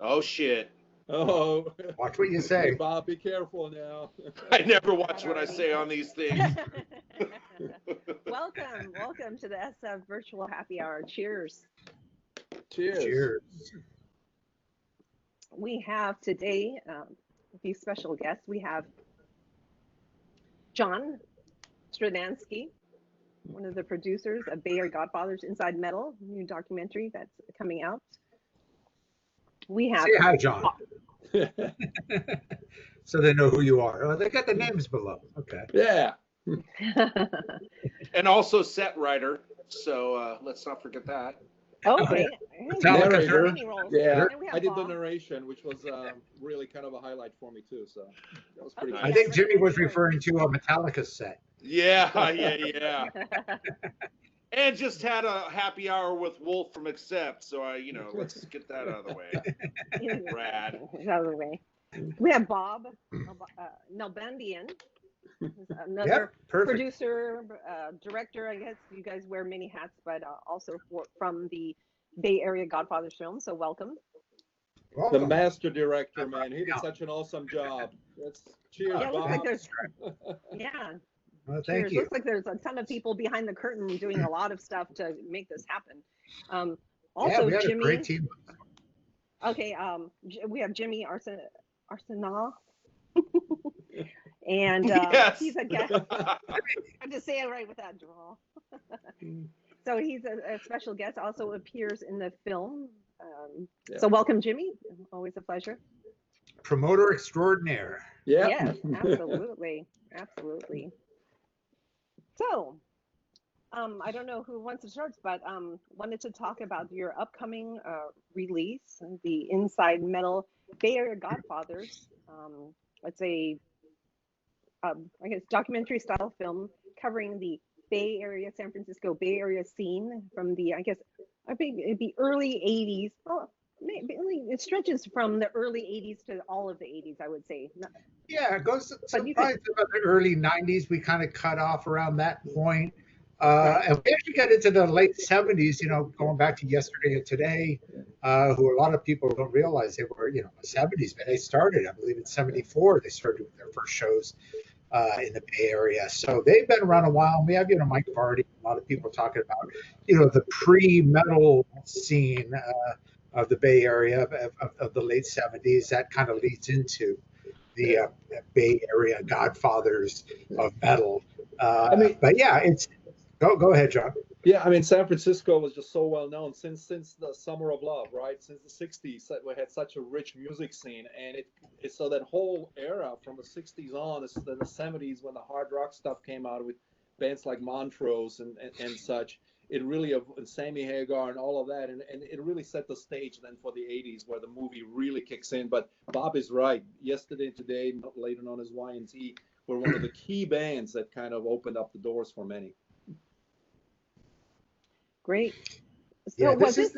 Oh, shit. Oh. Watch what you say. Hey, Bob, be careful now. I never watch what I say on these things. Welcome to the SF Virtual Happy Hour. Cheers. Cheers. Cheers. We have today these special guests. We have John Strednansky, one of the producers of Bay Area Godfathers Inside Metal, new documentary that's coming out. We have Say hi, John. So they know who you are. Oh, they got the names below. Okay. Yeah. And also set writer. So let's not forget that. Okay. Narrator. Yeah, And we have I did Bob. the narration, which was really kind of a highlight for me too. So that was pretty Okay. good. I think Jimmy was referring to a Metallica set. Yeah. And just had a happy hour with Wolf from Accept. So, let's get that out of the way. Rad. Out of the way. We have Bob Nalbandian, another Yep, perfect. producer, director. I guess you guys wear many hats, but also from the Bay Area Godfathers film. So welcome. The Welcome. master director, man, he did such an awesome job. Cheers, Yeah, it looks Bob. like there's yeah. Well, Cheers. thank you. Looks like there's a ton of people behind the curtain doing a lot of stuff to make this happen. Also, Yeah, we had Jimmy. a great team. Okay, we have Jimmy Arceneaux. And Yes. he's a guest. I'm just saying it right with that draw. So he's a special guest, also appears in the film. Yeah. So welcome, Jimmy. Always a pleasure. Promoter extraordinaire. Yeah. Yes, absolutely. Absolutely. So, I don't know who wants to start, but wanted to talk about your upcoming release, the Inside Metal Bay Area Godfathers. It's a, I guess, documentary style film covering the Bay Area, San Francisco Bay Area scene from the, I think it'd be early 80s. Oh, maybe it stretches from the early 80s to all of the 80s, I would say. Yeah, it goes But you probably to about the early 90s. We kind of cut off around that point. Right. And we actually got into the late 70s, going back to Yesterday and Today, who a lot of people don't realize they were, the 70s. But they started, I believe, in 74. They started doing their first shows in the Bay Area. So they've been around a while. We have, Mike Vardy, a lot of people talking about, the pre-metal scene of the Bay Area of the late 70s. That kind of leads into the Bay Area Godfathers of metal. But yeah, it's go ahead, John. Yeah, I mean, San Francisco was just so well known since the Summer of Love, right? Since the 60s, we had such a rich music scene, and it so that whole era from the 60s on, then the 70s when the hard rock stuff came out with bands like Montrose and such. It really, and Sammy Hagar and all of that, and it really set the stage then for the 80s where the movie really kicks in. But Bob is right. Yesterday and Today, later known as Y&T, were one of the key bands that kind of opened up the doors for many. Great. So Yeah, was this?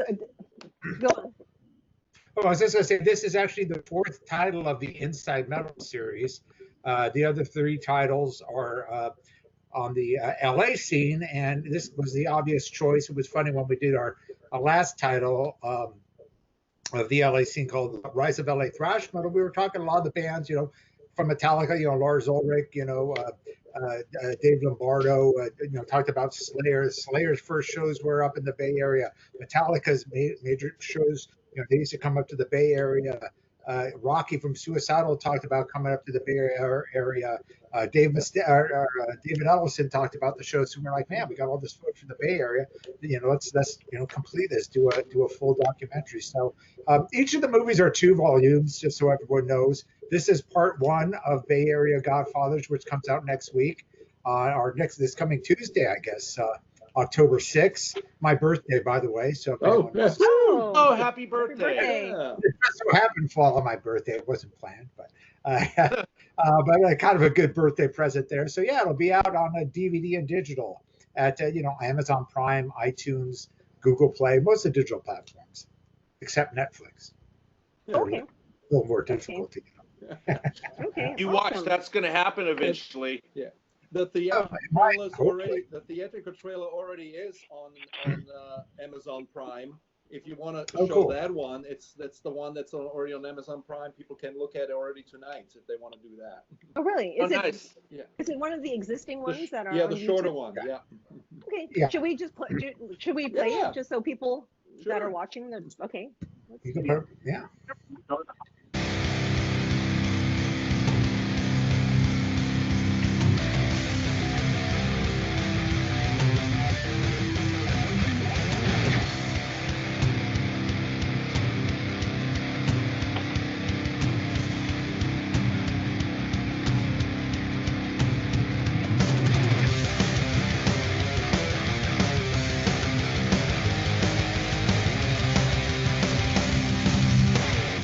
Go on. Oh, I was just going to say, this is actually the fourth title of the Inside Metal series. The other three titles are on the LA scene, and this was the obvious choice. It was funny when we did our last title of the LA scene called Rise of LA Thrash Metal. We were talking a lot of the bands, from Metallica, Lars Ulrich, Dave Lombardo, talked about Slayer. Slayer's first shows were up in the Bay Area. Metallica's major shows, they used to come up to the Bay Area. Rocky from Suicidal talked about coming up to the Bay Area. David Ellison talked about the shows. So we're like, man, we got all this folks from the Bay Area. Let's complete this, do a full documentary. So each of the movies are 2 volumes, just so everyone knows. This is part 1 of Bay Area Godfathers, which comes out next week, this coming Tuesday, I guess. October 6th, my birthday, by the way. So Yes. Oh, happy birthday. Yeah. it just so happened to fall on my birthday. It wasn't planned, but kind of a good birthday present there. So yeah, it'll be out on a DVD and digital at Amazon Prime, iTunes, Google Play, most of the digital platforms, except Netflix. Okay. A little more difficult to get. Okay. You awesome. watch, that's going to happen eventually. Yeah. The theatrical trailer already is on Amazon Prime if you want to Oh, show cool. that one, that's the one that's already on Amazon Prime. People can look at it already tonight if they want to do that. Oh, really? Is nice. Yeah. Is it one of the existing ones that are Yeah, on the shorter YouTube? one. Yeah. Okay. Yeah. Should we just play? Should we play Yeah. it just so people that Sure. are watching the? Okay. Let's You do can that. put, yeah.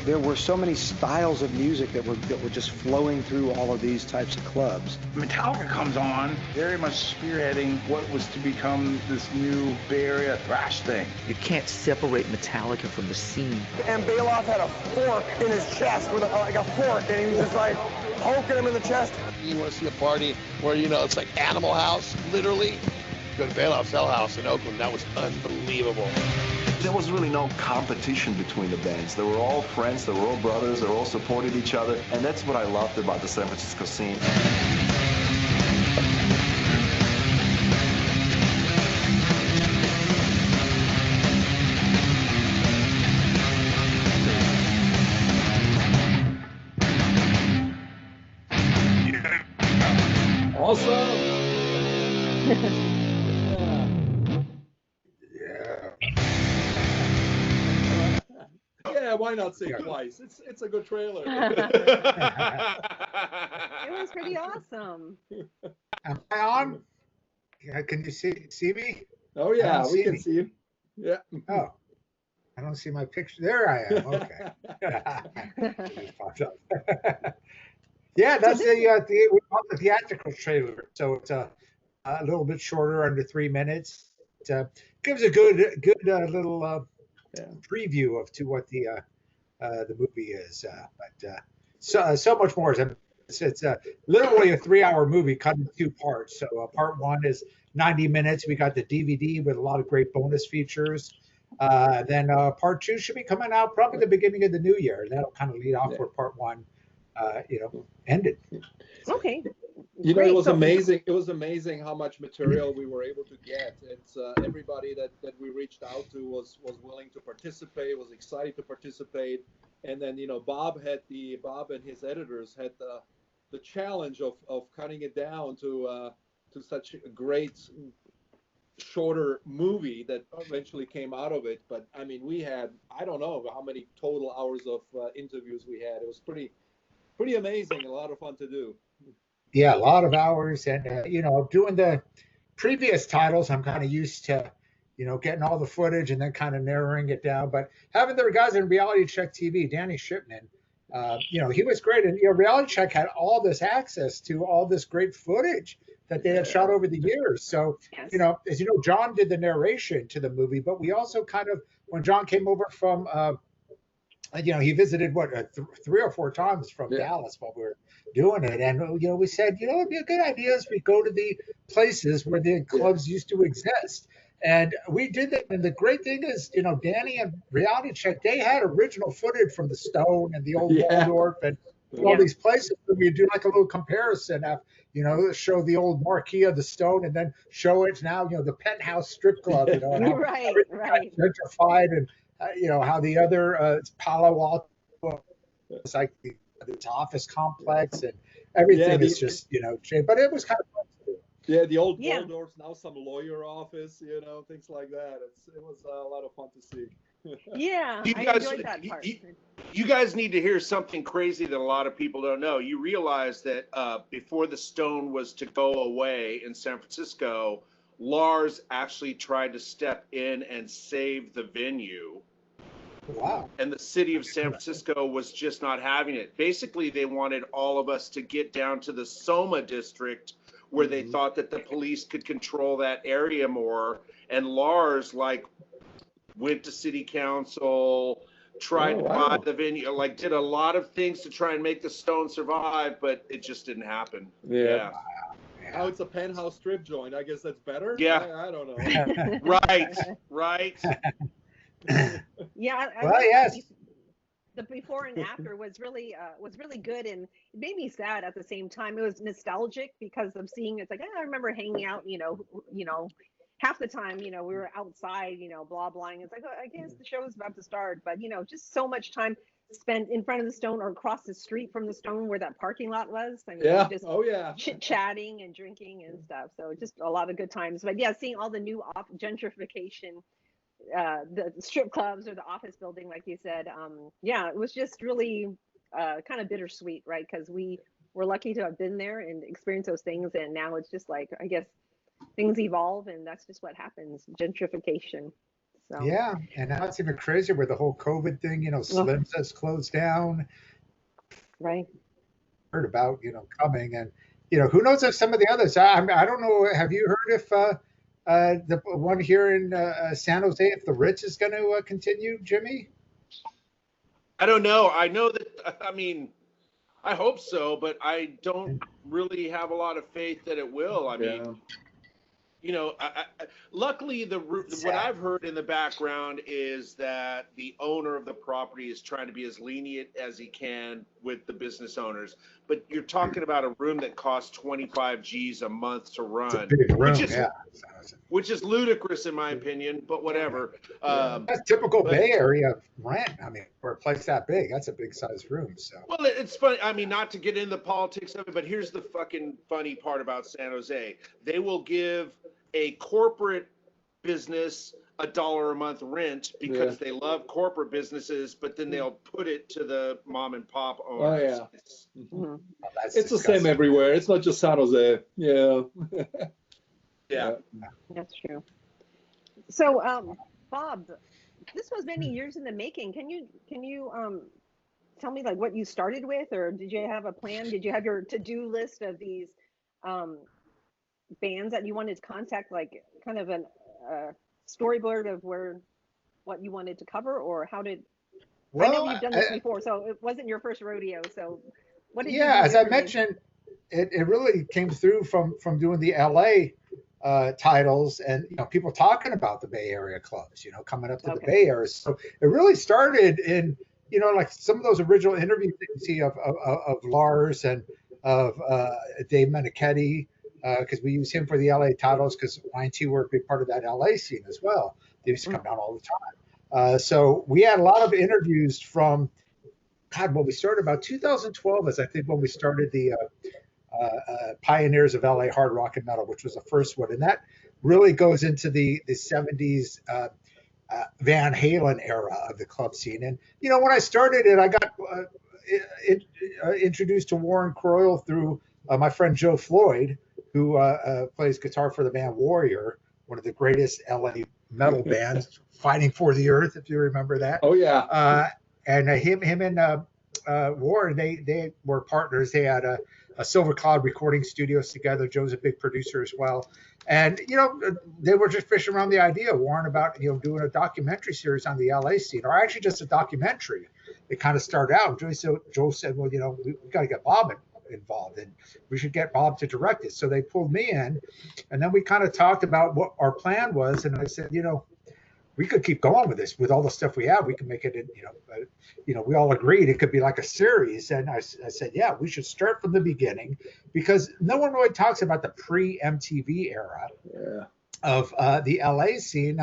There were so many styles of music that were just flowing through all of these types of clubs. Metallica comes on, very much spearheading what was to become this new Bay Area thrash thing. You can't separate Metallica from the scene. And Bailoff had a fork in his chest with like a fork, and he was just like poking him in the chest. You want to see a party where, you know, it's like Animal House, literally? Go to Bailoff's Hell House in Oakland. That was unbelievable. There was really no competition between the bands. They were all friends, they were all brothers, they all supported each other, and that's what I loved about the San Francisco scene. Awesome. Yeah, why not say twice? It's a good trailer. It was pretty awesome. Am I on? Yeah, can you see me? Oh yeah, don't we see can me. see you. Yeah. Oh, I don't see my picture. There I am. Okay. Just popped up. Yeah, that's we call it the theatrical trailer. So it's a little bit shorter, under 3 minutes. It gives a good little preview of to what the movie is. But so much more. It's literally a 3-hour movie cut into 2 parts. So part 1 is 90 minutes. We got the DVD with a lot of great bonus features. Then part 2 should be coming out probably the beginning of the new year. That'll kind of lead off where part 1, ended. Okay. You know, Great. it was So- amazing. It was amazing how much material we were able to get. It's everybody that we reached out to was willing to participate, was excited to participate, and then Bob and his editors had the challenge of cutting it down to such a great shorter movie that eventually came out of it. But I mean, we had, I don't know how many total hours of interviews we had. It was pretty amazing, a lot of fun to do. Yeah, a lot of hours, and doing the previous titles, I'm kind of used to, getting all the footage and then kind of narrowing it down. But having the guys in Reality Check TV, Danny Shipman, he was great, and Reality Check had all this access to all this great footage that they had shot over the years. So, Yes. as you know, John did the narration to the movie, but we also kind of, when John came over from, he visited 3 or 4 times from Dallas while we were doing it, and we said, it'd be a good idea as we go to the places where the clubs used to exist. And we did that. And the great thing is, Danny and Reality Check, they had original footage from the Stone and the old Waldorf and all these places. So we do like a little comparison of, show the old marquee of the Stone and then show it now, the Penthouse strip club, and how Right. gentrified, and how the other Palo Alto is like its office complex, and everything is just changed. But it was kind of fun to do. Yeah, the old Waldorf's now some lawyer office, things like that. It was a lot of fun to see. Yeah, You I guys, enjoyed that part. you guys need to hear something crazy that a lot of people don't know. You realize that before the Stone was to go away in San Francisco, Lars actually tried to step in and save the venue. Wow. And the city of San Francisco was just not having it. Basically, they wanted all of us to get down to the Soma district where they thought that the police could control that area more. And Lars, went to city council, tried to buy the venue, did a lot of things to try and make the Stone survive, but it just didn't happen. Yeah. Now it's a penthouse strip joint. I guess that's better. Yeah. I don't know. Right. Yeah, Well, yes. The before and after was really good, and it made me sad at the same time. It was nostalgic because of seeing it's like I remember hanging out, half the time, we were outside, blah blahing. It's like, oh, I guess the show is about to start, but just so much time spent in front of the Stone or across the street from the Stone where that parking lot was. I mean, just chit chatting and drinking and stuff. So just a lot of good times. But yeah, seeing all the new gentrification, the strip clubs or the office building, like you said, it was just really kind of bittersweet, right? Because we were lucky to have been there and experienced those things, and now it's just like, I guess things evolve, and that's just what happens, gentrification. So yeah, and now it's even crazier with the whole COVID thing. Slim says closed down. Right. Heard about coming, and who knows if some of the others. I don't know. Have you heard if the one here in San Jose, if the Ritz is going to continue, Jimmy? I don't know. I know that. I mean, I hope so, but I don't really have a lot of faith that it will. I mean. Luckily, what I've heard in the background is that the owner of the property is trying to be as lenient as he can with the business owners. But you're talking about a room that costs 25 G's a month to run, it's a big room, which is ludicrous in my opinion. But whatever. That's typical Bay Area rent. I mean, for a place that big, that's a big size room. So. Well, it's funny. I mean, not to get into the politics of it, but here's the fucking funny part about San Jose: they will give a corporate business $1 a month rent because they love corporate businesses, but then they'll put it to the mom and pop owners. It's the same everywhere. It's not just San Jose. Yeah. That's true. So, Bob, this was many years in the making. Can you tell me like what you started with, or did you have a plan? Did you have your to-do list of these bands that you wanted to contact, like kind of a storyboard of what you wanted to cover, or how did? I know you've done this before, so it wasn't your first rodeo. So what did you do? As I mentioned, it really came through from doing the LA titles and people talking about the Bay Area clubs, coming up to the Bay Area. So it really started in like some of those original interviews that you see of Lars and of Dave Meniketti. Because we use him for the LA titles because Y&T were a big part of that LA scene as well. They used to come down all the time. So we had a lot of interviews from, when we started about 2012 is I think when we started the Pioneers of LA Hard Rock and Metal, which was the first one. And that really goes into the 70s Van Halen era of the club scene. And, when I started it, I got introduced to Warren Croyle through my friend Joe Floyd, who plays guitar for the band Warrior, one of the greatest LA metal bands, Fighting for the Earth, if you remember that. Oh, yeah. And him and Warren, they were partners. They had a Silver Cloud recording studios together. Joe's a big producer as well. And, they were just fishing around the idea, Warren, about, doing a documentary series on the LA scene, or actually just a documentary. It kind of started out. Joe said, well, we got to get Bob involved and we should get Bob to direct it. So they pulled me in, and then we kind of talked about what our plan was. And I said, we could keep going with this with all the stuff we have. We can make it, we all agreed it could be like a series. And I said, yeah, we should start from the beginning because no one really talks about the pre-MTV era of the LA scene.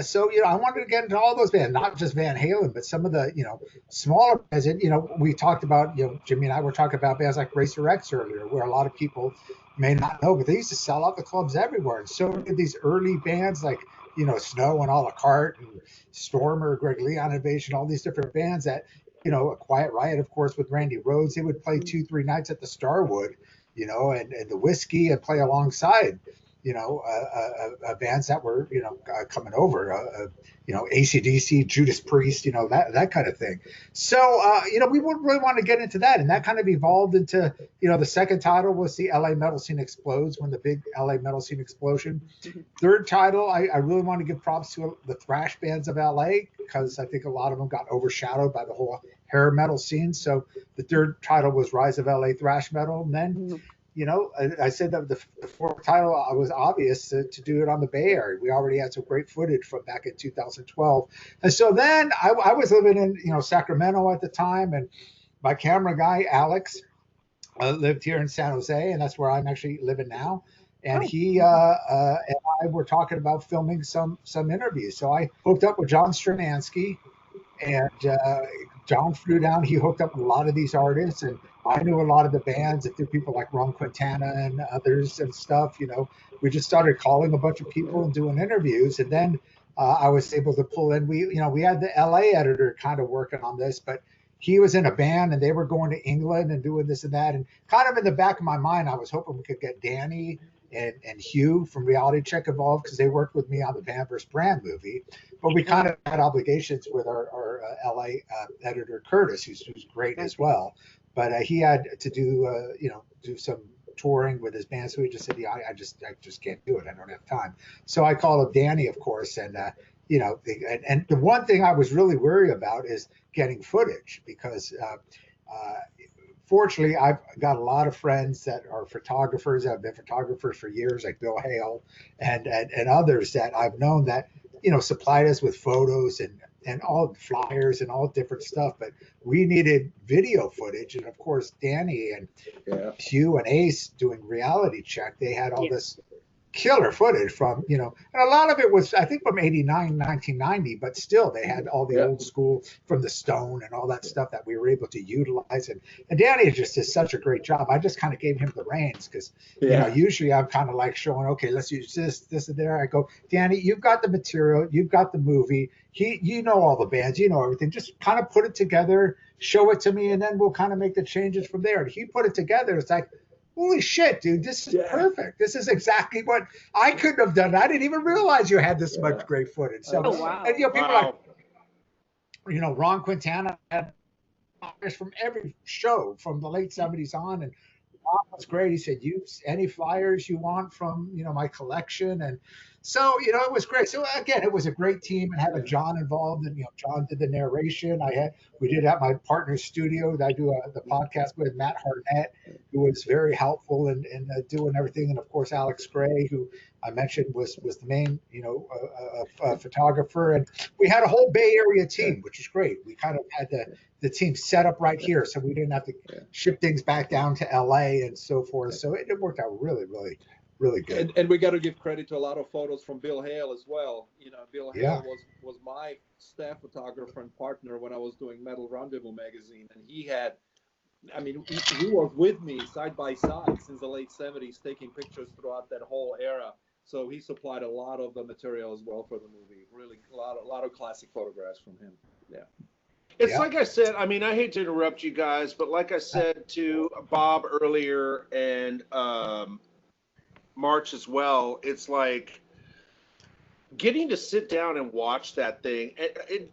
So, I wanted to get into all those bands, not just Van Halen, but some of the, smaller bands. And, we talked about, Jimmy and I were talking about bands like Racer X earlier, where a lot of people may not know, but they used to sell out the clubs everywhere. And so did these early bands like, Snow and A La Carte and Stormer, Greg Leon Invasion, all these different bands that, A Quiet Riot, of course, with Randy Rhoads, they would play 2-3 nights at the Starwood, and the Whiskey and play alongside. Bands that were, coming over, AC/DC, Judas Priest, that kind of thing. So, we wouldn't really want to get into that. And that kind of evolved into, the second title was the LA Metal Scene Explodes, when the big LA Metal Scene explosion. Third title, I really want to give props to the thrash bands of LA, because I think a lot of them got overshadowed by the whole hair metal scene. So the third title was Rise of LA Thrash Metal. And then, I said that the fourth title was obvious to do it on the Bay Area. We already had some great footage from back in 2012. And so then I was living in, Sacramento at the time, and my camera guy, Alex, lived here in San Jose, and that's where I'm actually living now. And he and I were talking about filming some interviews. So I hooked up with John Strednansky, and John flew down. He hooked up with a lot of these artists, and I knew a lot of the bands, and through people like Ron Quintana and others and stuff. We just started calling a bunch of people and doing interviews, and then I was able to pull in. We had the LA editor kind of working on this, but he was in a band and they were going to England and doing this and that. And kind of in the back of my mind, I was hoping we could get Danny and Hugh from Reality Check involved, because they worked with me on the Band vs. Brand movie. But we kind of had obligations with our LA editor, Curtis, who's great as well. But he had to do some touring with his band. So he just said, yeah, I just can't do it. I don't have time. So I called up Danny, of course. And, and the one thing I was really worried about is getting footage, because fortunately, I've got a lot of friends that are photographers, that have been photographers for years, like Bill Hale and others that I've known that, supplied us with photos and all flyers and all different stuff. But we needed video footage. And of course, Danny and Hugh and Ace doing Reality Check, they had all this killer footage from, and a lot of it was, I think, from 89, 1990, but still they had all the old school from the Stone and all that stuff that we were able to utilize. And Danny just did such a great job. I just kind of gave him the reins, because, usually I'm kind of like showing, okay, let's use this and there. I go, Danny, you've got the material, you've got the movie, you know all the bands, you know everything, just kind of put it together, show it to me, and then we'll kind of make the changes from there. And he put it together. It's like, holy shit, dude, this is perfect. This is exactly what I couldn't have done. I didn't even realize you had this much great footage. So, and people like, Ron Quintana had artists from every show from the late 70s on, and Ron was great. He said, use any flyers you want from, my collection. And so, it was great. So again, it was a great team, and having John involved, and, John did the narration. We did at my partner's studio that I do the podcast with, Matt Harnett, who was very helpful in doing everything. And of course, Alex Gray, who I mentioned was the main, photographer. And we had a whole Bay Area team, which is great. We kind of had the team set up right here, so we didn't have to ship things back down to LA and so forth. So it worked out really, really, really good. And we got to give credit to a lot of photos from Bill Hale as well. Bill Hale was my staff photographer and partner when I was doing Metal Rendezvous magazine, and he was with me side by side since the late 70s, taking pictures throughout that whole era. So he supplied a lot of the material as well for the movie. Really, a lot of classic photographs from him. Yeah. It's like I said, I hate to interrupt you guys, but like I said to Bob earlier and March as well, it's like getting to sit down and watch that thing,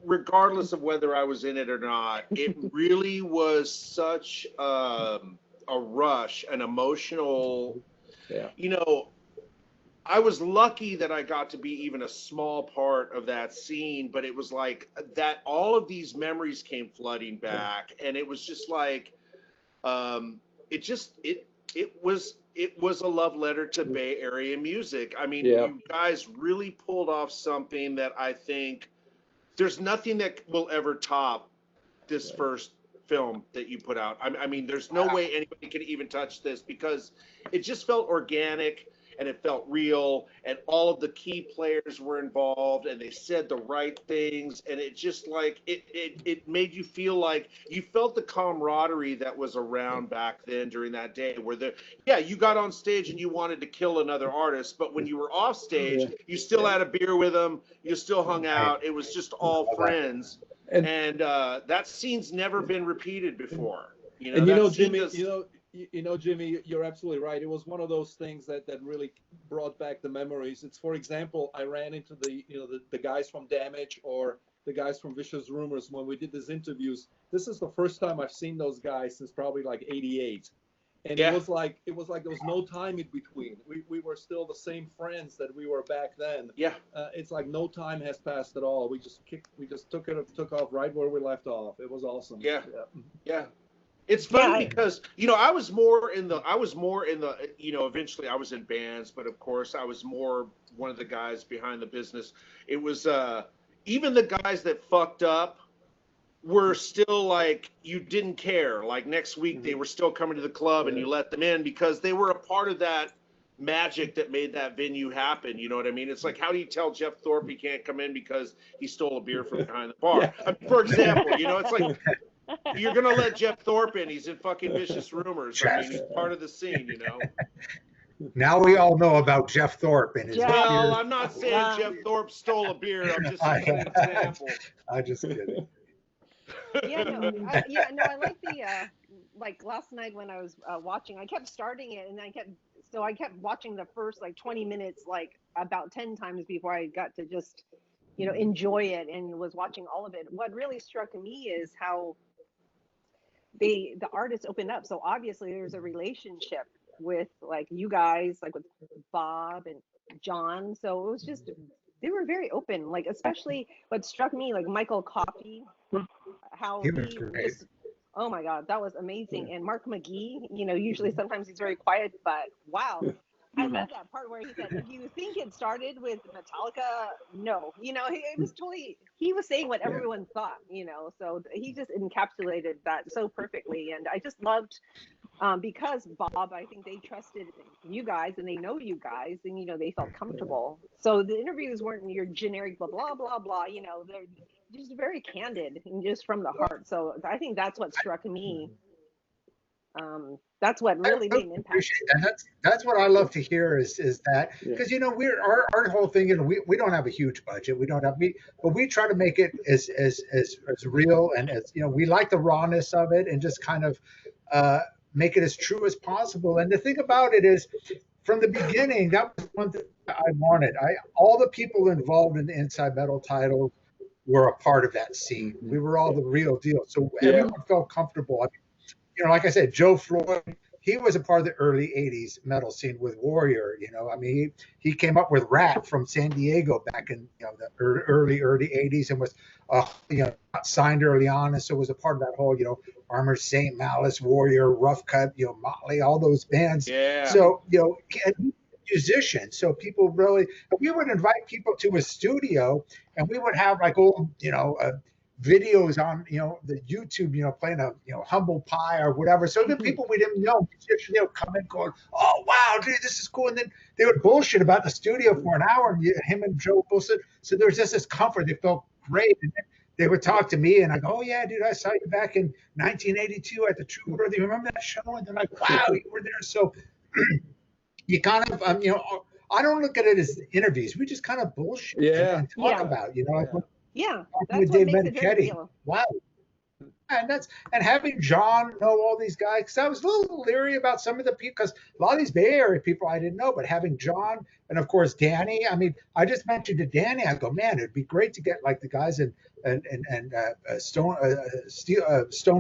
regardless of whether I was in it or not, it really was such a rush, an emotional, I was lucky that I got to be even a small part of that scene, but it was like that all of these memories came flooding back, and it was just like it was a love letter to Bay Area music. You guys really pulled off something that I think there's nothing that will ever top this first film that you put out. There's no way anybody can even touch this, because it just felt organic and it felt real, and all of the key players were involved, and they said the right things, and it just like it made you feel like you felt the camaraderie that was around back then during that day, where you got on stage and you wanted to kill another artist, but when you were off stage, you still had a beer with them, you still hung out, it was just all friends, and that scene's never been repeated before. Jimmy, you're absolutely right. It was one of those things that really brought back the memories. It's, for example, I ran into the guys from Damage or the guys from Vicious Rumors when we did these interviews. This is the first time I've seen those guys since probably like '88, and it was like there was no time in between. We were still the same friends that we were back then. It's like no time has passed at all. We just took off right where we left off. It was awesome. It's funny because, you know, I was more in the, you know, eventually I was in bands, but of course I was more one of the guys behind the business. It was, even the guys that fucked up were still like, you didn't care. Like next week they were still coming to the club and you let them in because they were a part of that magic that made that venue happen. You know what I mean? It's like, how do you tell Jeff Thorpe he can't come in because he stole a beer from behind the bar? I mean, for example, you know, it's like, you're going to let Jeff Thorpe in. He's in fucking Vicious Rumors. I mean, he's part of the scene, you know? Now we all know about Jeff Thorpe and his Well, I'm not saying Jeff Thorpe stole a beer. I'm just using an example. I just kidding. I like the, like last night when I was watching, I kept starting it and I kept watching the first like 20 minutes, like about 10 times before I got to just, you know, enjoy it and was watching all of it. What really struck me is how the artists opened up. So obviously there's a relationship with like you guys, like with Bob and John. So it was just, they were very open, like especially what struck me, like Michael Coffey, how he just, oh my God, that was amazing. And Mark McGee, you know, usually sometimes he's very quiet, but wow. I love that part where he said, if you think it started with Metallica, no. You know, it was totally, he was saying what everyone thought, you know, so he just encapsulated that so perfectly. And I just loved, because Bob, I think they trusted you guys and they know you guys and, you know, they felt comfortable. So the interviews weren't your generic blah, blah, blah, blah, you know, they're just very candid and just from the heart. So I think that's what struck me. That's what really made an impact. And that's what I love to hear is that, because you know, we're our whole thing, you know, we don't have a huge budget, but we try to make it as real and as, you know, we like the rawness of it and just kind of make it as true as possible. And the thing about it is, from the beginning, that was one thing I wanted. All the people involved in the Inside Metal title were a part of that scene. We were all the real deal, so everyone felt comfortable. I mean, you know, like I said, Joe Floyd, he was a part of the early 80s metal scene with Warrior, you know. I mean, he came up with Rat from San Diego back in, you know, the early 80s and was, you know, signed early on. And so was a part of that whole, you know, Armored Saint, Malice, Warrior, Rough Cut, you know, Motley, all those bands. Yeah. So, you know, and musician. So people really, we would invite people to a studio and we would have like old, you know, videos on, you know, the YouTube, you know, playing a, you know, Humble Pie or whatever. So the people we didn't know, they would come in going, oh, wow, dude, this is cool. And then they would bullshit about the studio for an hour and him and Joe bullshit. So there was just this comfort. They felt great. And then they would talk to me and I go, oh yeah, dude, I saw you back in 1982 at the Troubadour. Do you remember that show? And they're like, wow, you were there. So you kind of, you know, I don't look at it as interviews. We just kind of bullshit and talk about, you know, like that's with what Dave makes it very Meniketti. real. Wow. And having John know all these guys, because I was a little leery about some of the people, because a lot of these Bay Area people I didn't know, but having John and of course Danny. I mean, I just mentioned to Danny, I go, man, it'd be great to get like the guys in Stone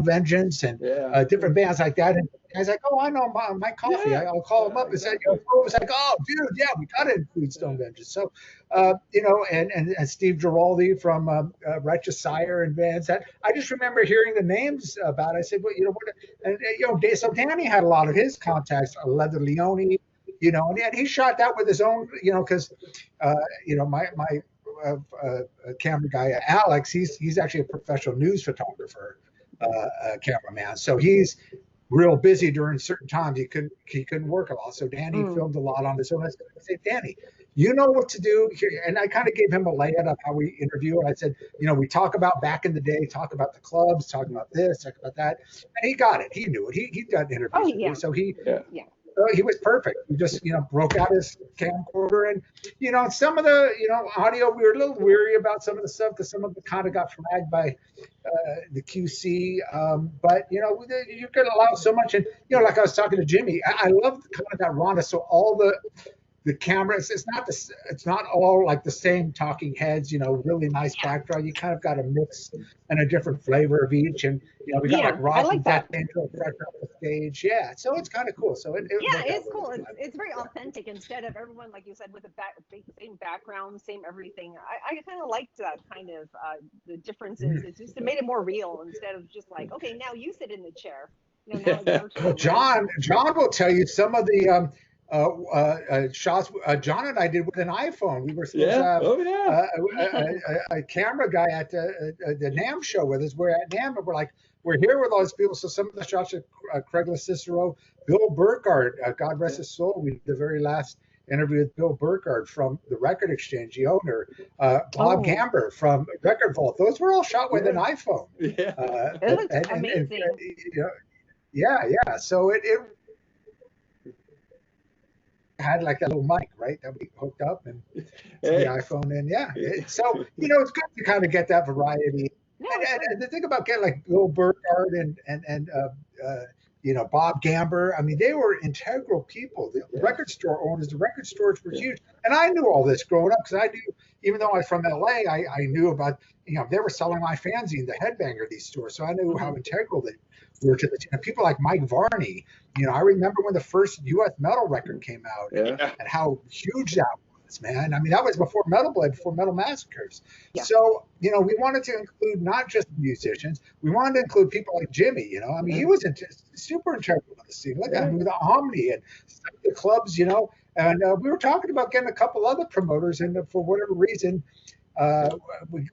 Vengeance and different bands like that. And I was like, oh, I know my coffee. Yeah. I'll call him up and say, you know, it was like, oh, dude, yeah, we got to include Stone Vengeance. So, you know, and Steve Giraldi from Righteous Sire and bands. That I just remember hearing the names about it. I said, well, you know, what? And you know, so Danny had a lot of his contacts, Leather Leone, you know, and he shot that with his own, you know, because, you know, my camera guy, Alex, he's actually a professional news photographer, cameraman. So he's real busy during certain times. He couldn't work a lot. So Danny filmed a lot on his own. I said, Danny, you know what to do here. And I kind of gave him a layout of how we interview. And I said, you know, we talk about back in the day, talk about the clubs, talk about this, talk about that. And he got it. He knew it. He done interviews with me. So he was perfect. He just, you know, broke out his camcorder and, you know, some of the, you know, audio, we were a little weary about some of the stuff because some of it kind of got flagged by the QC. But, you know, you can allow so much. And, you know, like I was talking to Jimmy, I love kind of that rawness. So all the cameras, it's not all like the same talking heads, you know, really nice backdrop. You kind of got a mix and a different flavor of each. And, you know, we got like Ross and that intro fresh off the stage. Yeah. So it's kind of cool. So it's cool. It's very authentic instead of everyone, like you said, with the same background, same everything. I kind of liked that kind of the differences. It made it more real instead of just like, okay, now you sit in the chair. You know, now it's virtual, Well, John will tell you some of the shots John and I did with an iPhone. We were supposed to have a camera guy at the NAMM show with us. We're at NAMM, and we're here with all these people. So some of the shots are Craig Locicero, Bill Burkhardt, God rest his soul. We did the very last interview with Bill Burkhardt from the Record Exchange, the owner, Bob Gamber from Record Vault. Those were all shot with an iPhone. Yeah. It looks amazing. You know, yeah. So it had like a little mic, right, that we hooked up and to the iPhone, and so you know, it's good to kind of get that variety. And the thing about getting like Bill Burkhardt and you know, Bob Gamber, I mean, they were integral people. The record store owners, the record stores were huge, and I knew all this growing up because I knew, even though I was from LA, I knew about, you know, they were selling my fanzine, the Headbanger, these stores, so I knew how integral they were to the team. People like Mike Varney, you know, I remember when the first U.S. metal record came out and how huge that was, man. I mean, that was before Metal Blade, before Metal Massacres. So, you know, we wanted to include not just musicians, we wanted to include people like Jimmy, you know. I mean, he was super integral to the scene. Look at him with the Omni and the clubs, you know. And we were talking about getting a couple other promoters, and for whatever reason,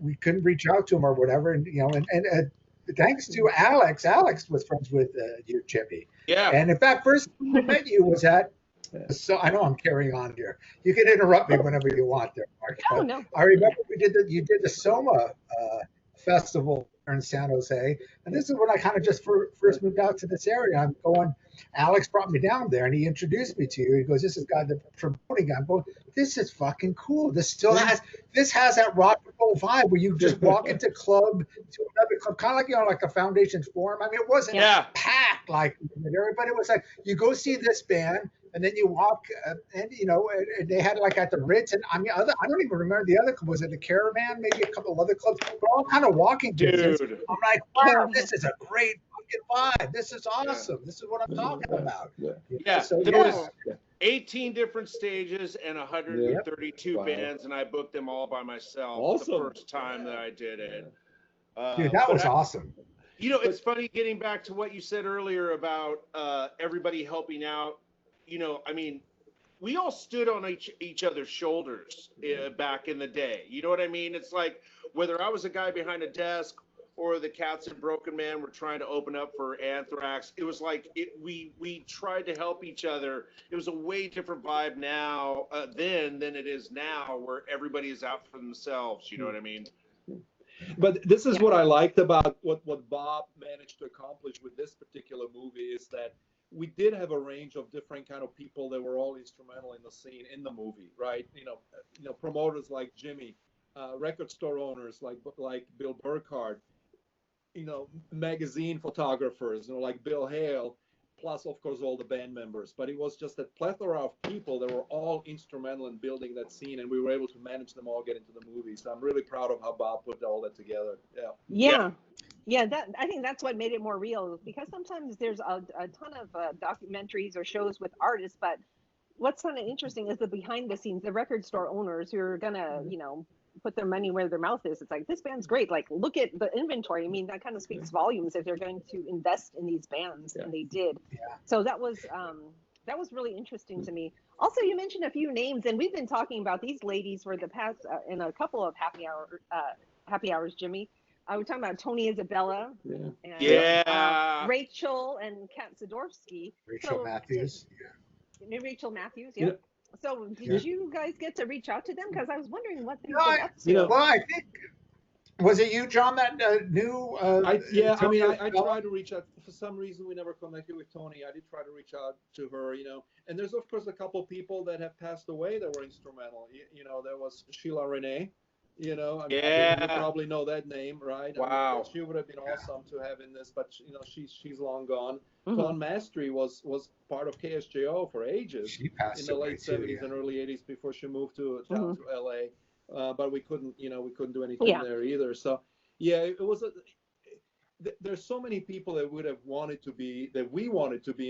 we couldn't reach out to him or whatever. And, you know, and thanks to Alex was friends with you, Jimmy. Yeah. And in fact, first time I met you was at, so I know I'm carrying on here. You can interrupt me whenever you want there, Mark. Oh, no. I remember you did the Soma festival in San Jose. And this is when I kind of just first moved out to this area. I'm going, Alex brought me down there and he introduced me to you. He goes, this is guy, the promoting guy. I'm going, this is fucking cool. This has that rock and roll vibe where you just walk into club to another club, kind of like, you know, like the Foundations Forum. I mean, it wasn't packed like there, but it was like, you go see this band, and then you walk, and you know, and they had like at the Ritz, and I mean, I don't even remember the other club. Was it the Caravan? Maybe a couple of other clubs, but all kind of walking distance. I'm like, wow, this is a great fucking vibe. This is awesome. This is what I'm talking about. So, there was 18 different stages and 132 bands, and I booked them all by myself the first time that I did it. Dude, that was awesome. You know, it's funny getting back to what you said earlier about everybody helping out. You know, I mean, we all stood on each other's shoulders back in the day. You know what I mean? It's like whether I was a guy behind a desk or the Cats and Broken Man were trying to open up for Anthrax, it was like we tried to help each other. It was a way different vibe now then than it is now, where everybody is out for themselves. You know what I mean? But this is what I liked about what Bob managed to accomplish with this particular movie is that we did have a range of different kind of people that were all instrumental in the scene in the movie, right? You know, promoters like Jimmy, record store owners like Bill Burkhardt, you know, magazine photographers, you know, like Bill Hale, plus of course all the band members. But it was just a plethora of people that were all instrumental in building that scene, and we were able to manage them all get into the movie. So I'm really proud of how Bob put all that together. Yeah, that I think that's what made it more real, because sometimes there's a ton of documentaries or shows with artists, but what's kind of interesting is the behind the scenes, the record store owners who are gonna, you know, put their money where their mouth is. It's like, this band's great, like look at the inventory. I mean, that kind of speaks volumes if they're going to invest in these bands, and they did. So that was really interesting to me. Also, you mentioned a few names, and we've been talking about these ladies for the past in a couple of happy hours, Jimmy. We're talking about Tony Isabella, and Rachel and Kat Zadorsky. Rachel Matthews. Rachel Matthews, So did you guys get to reach out to them? Because I was wondering what they've been up to. Well, I think, was it you, John, that knew? I tried to reach out. For some reason, we never connected with Tony. I did try to reach out to her, you know. And there's, of course, a couple people that have passed away that were instrumental. You know, there was Sheila Renee. You know, I mean, you probably know that name, right? Wow. I mean, she would have been awesome to have in this, but you know, she's long gone. Dawn Mastery was part of KSJO for ages. She passed in the late 70s and early 80s before she moved down to LA. But we couldn't do anything there either. So it was there's so many people that we wanted to be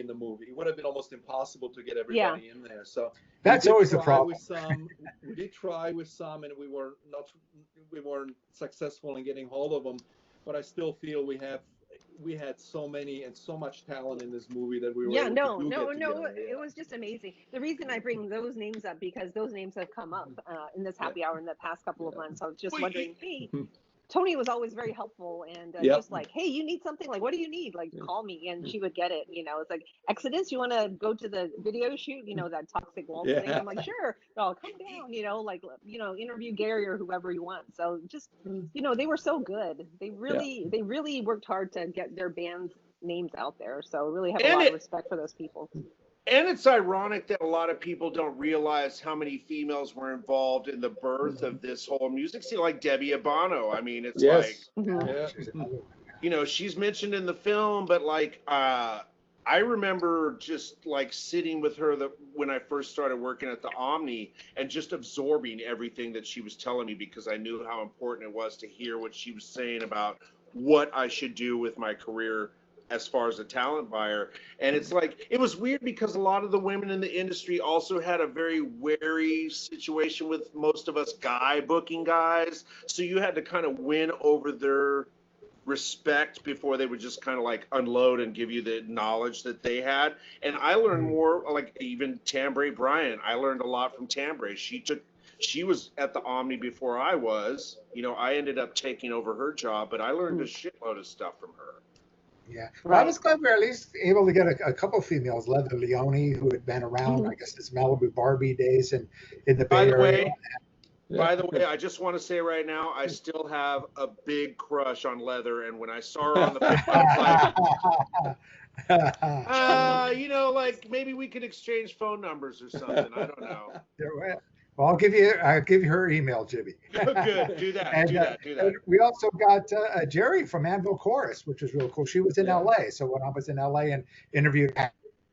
in the movie. It would have been almost impossible to get everybody in there. So that's always the problem. We did try with some, and we weren't successful in getting hold of them. But I still feel we we had so many and so much talent in this movie that we were Yeah, able to no, get together. it was just amazing. The reason I bring those names up because those names have come up in this happy hour in the past couple of months. I was just wondering, hey, Tony was always very helpful and just like, hey, you need something? Like, what do you need? Like, call me, and she would get it. You know, it's like, Exodus, you want to go to the video shoot? You know, that Toxic Wolf thing. I'm like, sure. Oh, come down. You know, like, you know, interview Gary or whoever you want. So just, you know, they were so good. They really worked hard to get their band's names out there. So really have a lot of respect for those people. And it's ironic that a lot of people don't realize how many females were involved in the birth of this whole music scene, like Debbie Abano. I mean, it's like, you know, she's mentioned in the film, but like, I remember just like sitting with her when I first started working at the Omni and just absorbing everything that she was telling me, because I knew how important it was to hear what she was saying about what I should do with my career as far as a talent buyer. And it's like, it was weird because a lot of the women in the industry also had a very wary situation with most of us booking guys. So you had to kind of win over their respect before they would just kind of like unload and give you the knowledge that they had. And I learned more, like even Tambray Bryant, I learned a lot from Tambray. She was at the Omni before I was, you know, I ended up taking over her job, but I learned a shitload of stuff from her. Yeah, well, I was glad we were at least able to get a couple of females. Leather Leone, who had been around, I guess, since Malibu Barbie days and in the Bay Area. By the way, I just want to say right now, I still have a big crush on Leather, and when I saw her on the film, I was like, you know, like maybe we could exchange phone numbers or something. I don't know. Well, I'll give you her email, Jimmy. Good, do that. Do that. And we also got Jerry from Anvil Chorus, which was real cool. She was in LA, so when I was in LA and interviewed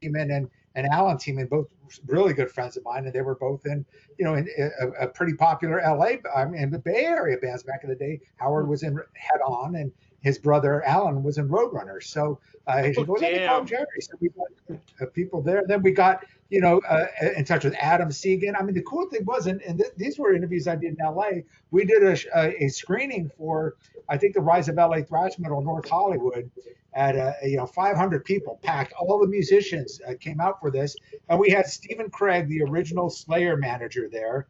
Tiemann and Alan Tiemann, both really good friends of mine, and they were both in, you know, in a pretty popular LA, I mean, the Bay Area bands back in the day. Howard was in Head On, and his brother Alan was in Roadrunners. So he goes, let me call Jerry. So we got people there. Then we got, you know, in touch with Adam Segan. I mean, the cool thing was, and these were interviews I did in LA. We did a screening for, I think, the Rise of LA Thrash Metal North Hollywood at 500 people packed. All the musicians came out for this, and we had Stephen Craig, the original Slayer manager, there.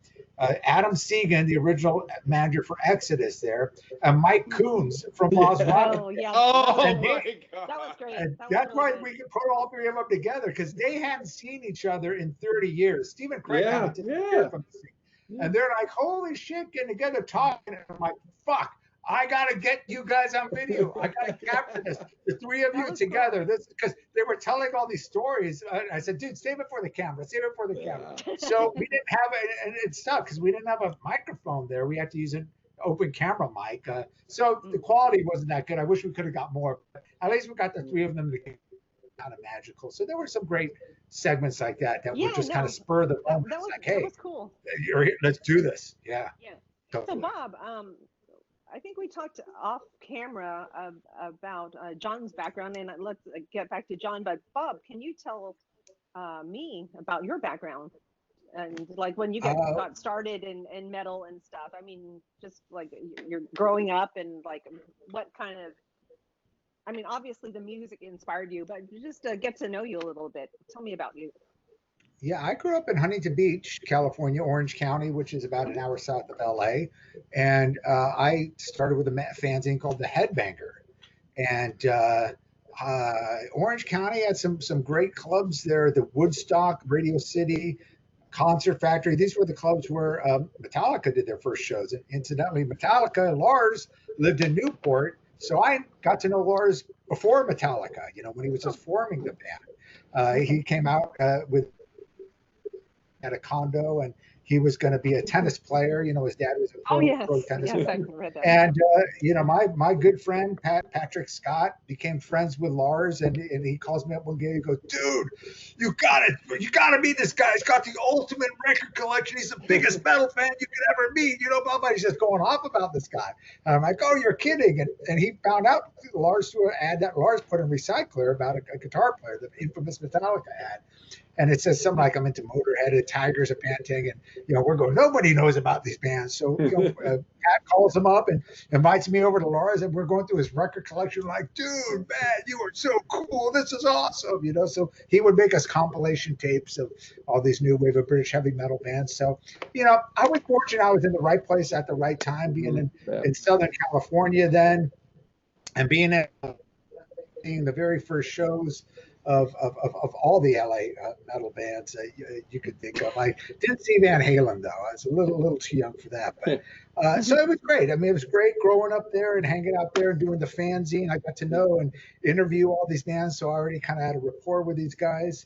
Adam Segan, the original manager for Exodus, there, and Mike Coons from Lost Rocket. Oh, yeah. My God. That was great. That's why we could put all three of them together, because they hadn't seen each other in 30 years. Stephen Craig had disappeared from the scene. And they're like, holy shit, getting together, talking. And I'm like, fuck, I got to get you guys on video. I got to capture this. The three of you together. This, because they were telling all these stories. I said, dude, save it for the camera. Save it for the camera. So we didn't have it. And it's tough because we didn't have a microphone there. We had to use an open camera mic. So the quality wasn't that good. I wish we could have got more. But at least we got the three of them together. Kind of magical. So there were some great segments like that would just kind of spur the moment. That was, like, hey, that was cool. Let's do this. Yeah. So Bob, I think we talked off camera about John's background, and let's get back to John. But Bob, can you tell me about your background and like when you got started in metal and stuff? I mean, just like you're growing up and like what kind of, I mean, obviously the music inspired you, but just to get to know you a little bit. Tell me about you. Yeah, I grew up in Huntington Beach, California, Orange County, which is about an hour south of LA. And I started with a fanzine called the Headbanger. And Orange County had some great clubs there, the Woodstock, Radio City, Concert Factory. These were the clubs where Metallica did their first shows. And incidentally, Metallica, Lars lived in Newport. So I got to know Lars before Metallica, you know, when he was just forming the band. He came out at a condo, and he was going to be a tennis player. You know, his dad was a pro tennis player. And, you know, my good friend, Patrick Scott, became friends with Lars, and he calls me up one day. He goes, dude, you got to meet this guy. He's got the ultimate record collection. He's the biggest metal fan you could ever meet. You know, blah, blah. He's just going off about this guy. And I'm like, oh, you're kidding. And he found out Lars threw an ad that Lars put in Recycler about a guitar player, the infamous Metallica ad. and it says something like I'm into Motorhead, Tigers, and Panther, and we're going. Nobody knows about these bands, so Pat calls him up and invites me over to Lars, and we're going through his record collection. Like, dude, man, you are so cool. This is awesome, So he would make us compilation tapes of all these new wave of British heavy metal bands. So, I was fortunate. I was in the right place at the right time, being in Southern California then, and being the very first shows of all the LA metal bands you could think of. I didn't see Van Halen though. I was a little too young for that. But so it was great. I mean, it was great growing up there and hanging out there and doing the fanzine. I got to know and interview all these bands, so I already kind of had a rapport with these guys.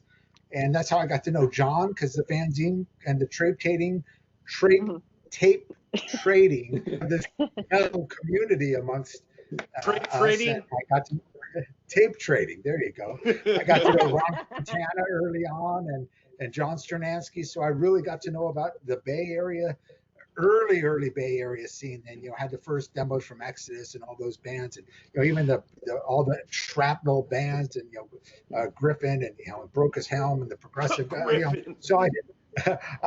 And that's how I got to know John, because the fanzine and the tape trading this metal community amongst trading. I got to tape trading. There you go. I got to know Ron Quintana early on and John Stradansky. So I really got to know about the Bay Area, early Bay Area scene. And had the first demos from Exodus and all those bands, and even all the shrapnel bands, and Griffin, and Broke His Helm, and the progressive. So I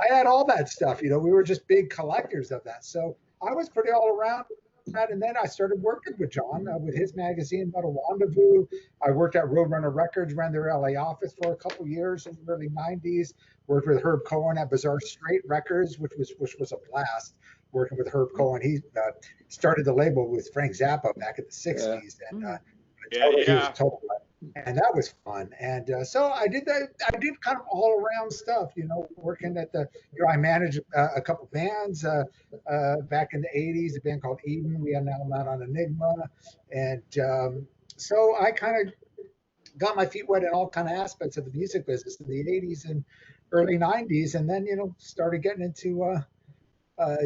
had all that stuff. We were just big collectors of that. So I was pretty all around that. And then I started working with John with his magazine, Metal Rendezvous. I worked at Roadrunner Records, ran their LA office for a couple years in the early 90s. Worked with Herb Cohen at Bizarre Straight Records, which was a blast. Working with Herb Cohen, he started the label with Frank Zappa back in the 60s, and he was total. And that was fun. And so I did that. I did kind of all around stuff, working at I managed a couple bands back in the 80s, a band called Eden. We had an album out on Enigma. And so I kind of got my feet wet in all kind of aspects of the music business in the 80s and early 90s. And then, started getting into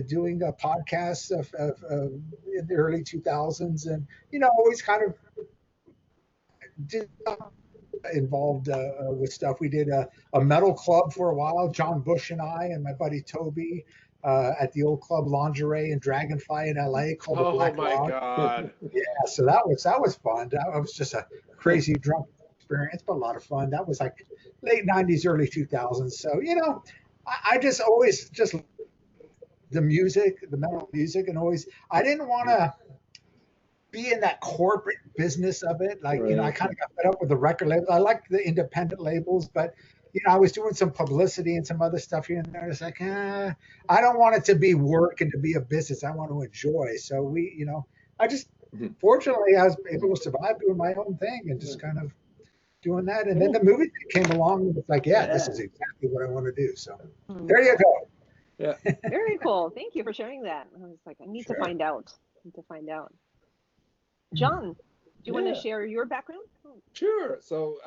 doing podcasts in the early 2000s, and, always kind of involved with stuff. We did a metal club for a while, John Bush and I and my buddy Toby, at the old club Lingerie and Dragonfly in LA called the Black Lodge. Oh my God. Yeah, so that was fun. That was just a crazy drunk experience, but a lot of fun. That was like late 90s, early 2000s. So, I just always the music, the metal music, and I didn't want to be in that corporate business of it. Like, I kind of got fed up with the record label. I liked the independent labels, but, I was doing some publicity and some other stuff here and there. It's like, I don't want it to be work and to be a business. I want to enjoy. So I just, fortunately, I was able to survive doing my own thing and just kind of doing that. And then the movie came along and it's like, this is exactly what I want to do. So there you go. Yeah. Very cool. Thank you for sharing that. I was like, I need to find out. John, do you want to share your background? Sure. So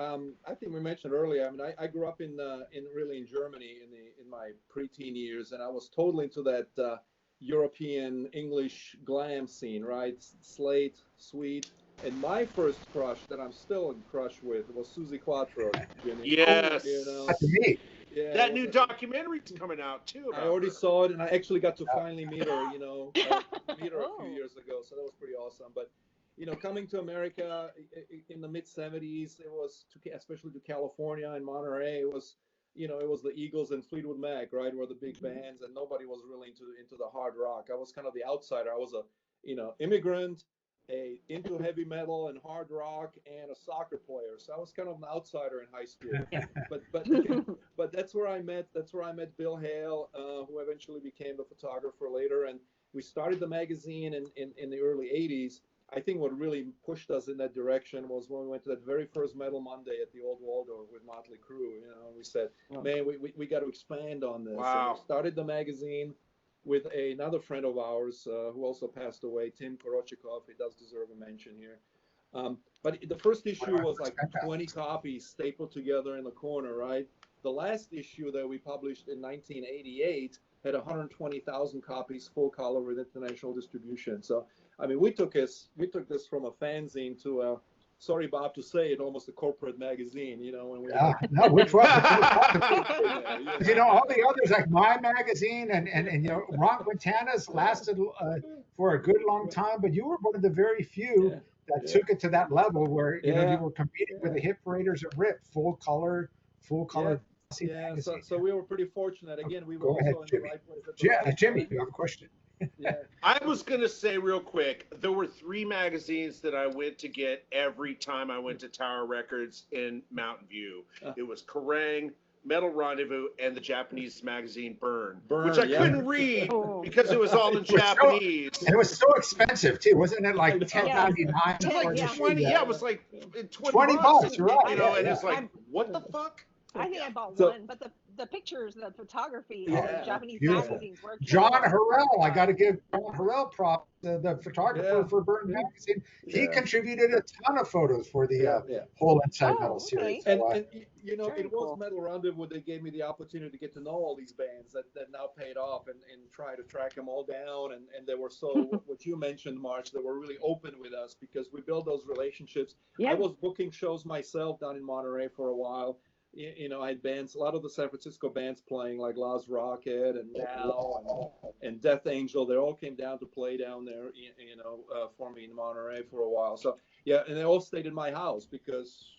I think we mentioned earlier. I mean, I grew up in Germany in my preteen years, and I was totally into that European English glam scene, right? Slate, Sweet, and my first crush that I'm still in crush with was Susie Quattro. Jimmy. Yes. That's me. Yeah, that new documentary's coming out too. I already saw it, and I actually got to finally meet her. Meet her a few years ago, so that was pretty awesome. But coming to America in the mid '70s, it was especially to California and Monterey. It was, it was the Eagles and Fleetwood Mac, right, were the big bands, and nobody was really into the hard rock. I was kind of the outsider. I was a, immigrant, into heavy metal and hard rock, and a soccer player. So I was kind of an outsider in high school. But that's where I met Bill Hale, who eventually became the photographer later, and we started the magazine in the early '80s. I think what really pushed us in that direction was when we went to that very first Metal Monday at the old Waldorf with Motley Crue. And we said, man, we got to expand on this. Wow. And we started the magazine with another friend of ours who also passed away, Tim Korochikov. He does deserve a mention here. But the first issue was like 20 copies stapled together in the corner, right? The last issue that we published in 1988 had 120,000 copies full color with international distribution. So, I mean, we took this from a fanzine to sorry, Bob, to say it, almost a corporate magazine, when we no, which one? All the others, like my magazine and Ron Quintana's lasted for a good long time, but you were one of the very few that took it to that level where you were competing with the Hit Paraders at RIP, full color Yeah, so we were pretty fortunate. Again, we were Go also ahead, in Jimmy. the right place at the right Jimmy, time. you have a question? Yeah. I was going to say real quick, there were 3 magazines that I went to get every time I went to Tower Records in Mountain View. It was Kerrang, Metal Rendezvous, and the Japanese magazine Burn, which I couldn't read because it was all in Japanese. And it was so expensive too, wasn't it? Like $10.99 It was like 20. Yeah, it was like 20 bucks, right? You know, and it's like, what the fuck? I think I bought one, but the pictures, the photography, of the Japanese magazines were John Harrell, I got to give John Harrell props, the photographer for Burn magazine. He contributed a ton of photos for the whole Inside Metal series. And you know, it was Metal Rendezvous that gave me the opportunity to get to know all these bands that now paid off and try to track them all down. And they were so, what you mentioned, March, they were really open with us because we built those relationships. I was booking shows myself down in Monterey for a while. You know, I had bands, a lot of the San Francisco bands playing, like Lars Rocket and Now and Death Angel. They all came down to play down there, you know, for me in Monterey for a while. So, yeah, and they all stayed in my house because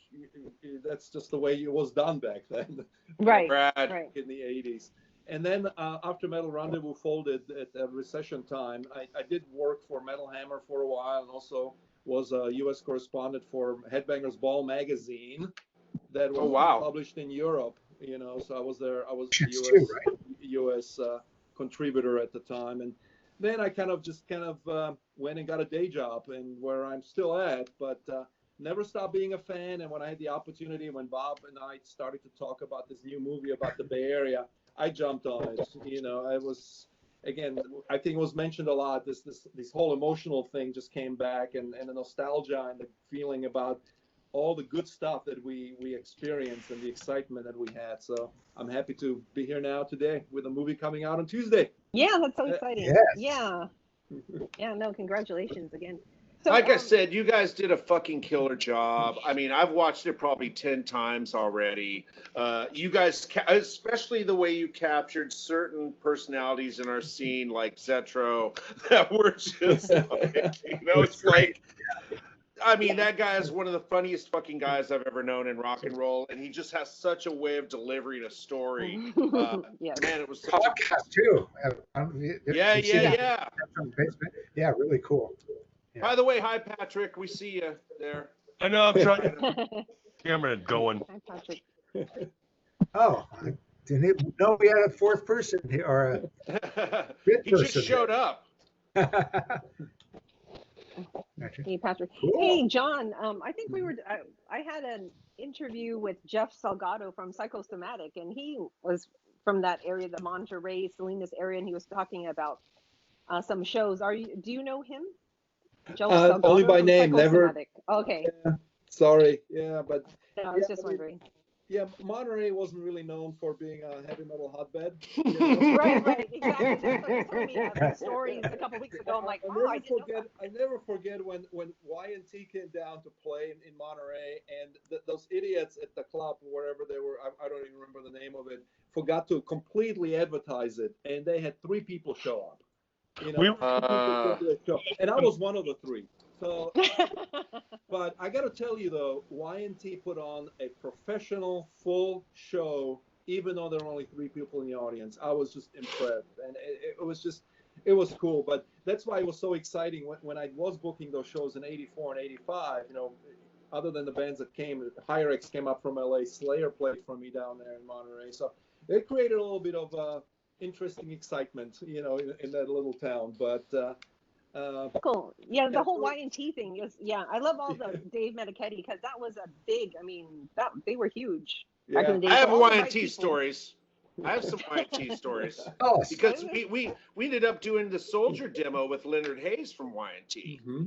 that's just the way it was done back then. Right. In the 80s. And then after Metal Rendezvous folded at recession time, I did work for Metal Hammer for a while and also was a U.S. correspondent for Headbangers Ball magazine. That was published in Europe, you know. So I was there. I was U.S. Contributor at the time, and then I kind of went and got a day job, and where I'm still at, but never stopped being a fan. And when I had the opportunity, when Bob and I started to talk about this new movie about the Bay Area, I jumped on it. You know, I was. Again, I think it was mentioned a lot. This whole emotional thing just came back, and the nostalgia and the feeling about all the good stuff that we experienced and the excitement that we had. So I'm happy to be here now today with a movie coming out on Tuesday. Yeah, that's so exciting. Yeah. Yeah, no, congratulations again. So, like I said, you guys did a fucking killer job. I mean, I've watched it probably 10 times already. You guys, especially the way you captured certain personalities in our scene, like Zetro, that were just like, you know, it's like, I mean, that guy is one of the funniest fucking guys I've ever known in rock and roll, and he just has such a way of delivering a story. Man, it was such podcast too. Yeah, really cool. Yeah. By the way, hi Patrick, we see you there. I know, I'm trying. Camera going. Hi Patrick. Oh, I didn't know we had a fourth person here, or a fifth he person. Just showed up. Hey Patrick. Cool. Hey John. I think we were. I had an interview with Jeff Salgado from Psychosomatic, and he was from that area, the Monterey, Salinas area, and he was talking about some shows. Do you know him? Joe Salgado only by name, never. Okay. Yeah, sorry. Yeah, but no, I was just wondering. Yeah, Monterey wasn't really known for being a heavy metal hotbed. You know? Right, exactly. That's what you told me the stories a couple weeks ago. I'm like, I never forget when Y&T came down to play in Monterey, and those idiots at the club, wherever they were, I don't even remember the name of it, forgot to completely advertise it, and they had 3 people show up. You know, and I was one of the 3. So, but I got to tell you though, Y&T put on a professional full show, even though there were only 3 people in the audience. I was just impressed, and it was cool. But that's why it was so exciting when I was booking those shows in '84 and '85. You know, other than the bands that came, Hyrex came up from LA, Slayer played for me down there in Monterey. So it created a little bit of interesting excitement, you know, in that little town. But cool. Yeah, the whole Y&T thing is, I love all the Dave Meniketti, because that was a big, I mean, they were huge. Yeah. Back in the day. I have Y&T stories. I have some Y&T stories. Oh, because we ended up doing the Soldier demo with Leonard Hayes from Y&T. Mm-hmm.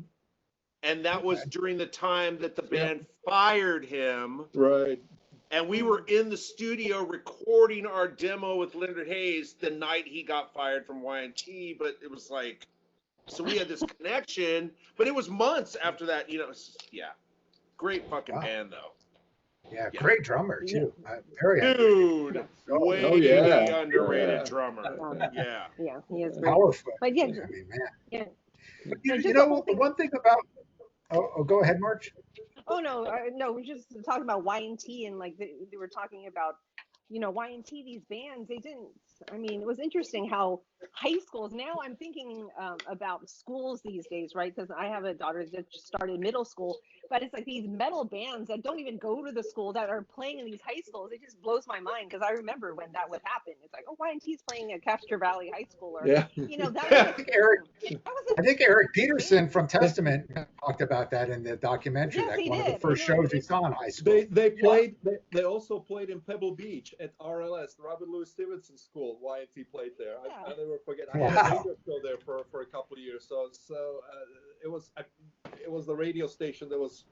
And that was during the time that the band fired him. Right. And we were in the studio recording our demo with Leonard Hayes the night he got fired from Y&T, but it was like, so we had this connection, but it was months after that, you know. Great fucking band though. Yeah, great drummer too. Very dude, way underrated drummer. Yeah, he is great. Powerful. But I mean, man. But you know, the one thing about go ahead, March. Oh no, no, we're just talking about Y&T, and like they were talking about Y&T, these bands, they didn't, I mean, it was interesting how high schools, now I'm thinking about schools these days, right? Because I have a daughter that just started middle school, but it's like these metal bands that don't even go to the school that are playing in these high schools. It just blows my mind because I remember when that would happen. It's like, oh, Y&T's playing at Castro Valley High School, or, Yeah. that was I think Eric Peterson from Testament talked about that in the documentary. Yes, Like he one of the did. first shows he saw in high school. They also played in Pebble Beach at RLS, Robert Louis Stevenson School. Y&T played there. I never forget. I had a radio show there for a couple of years. So it was the radio station that was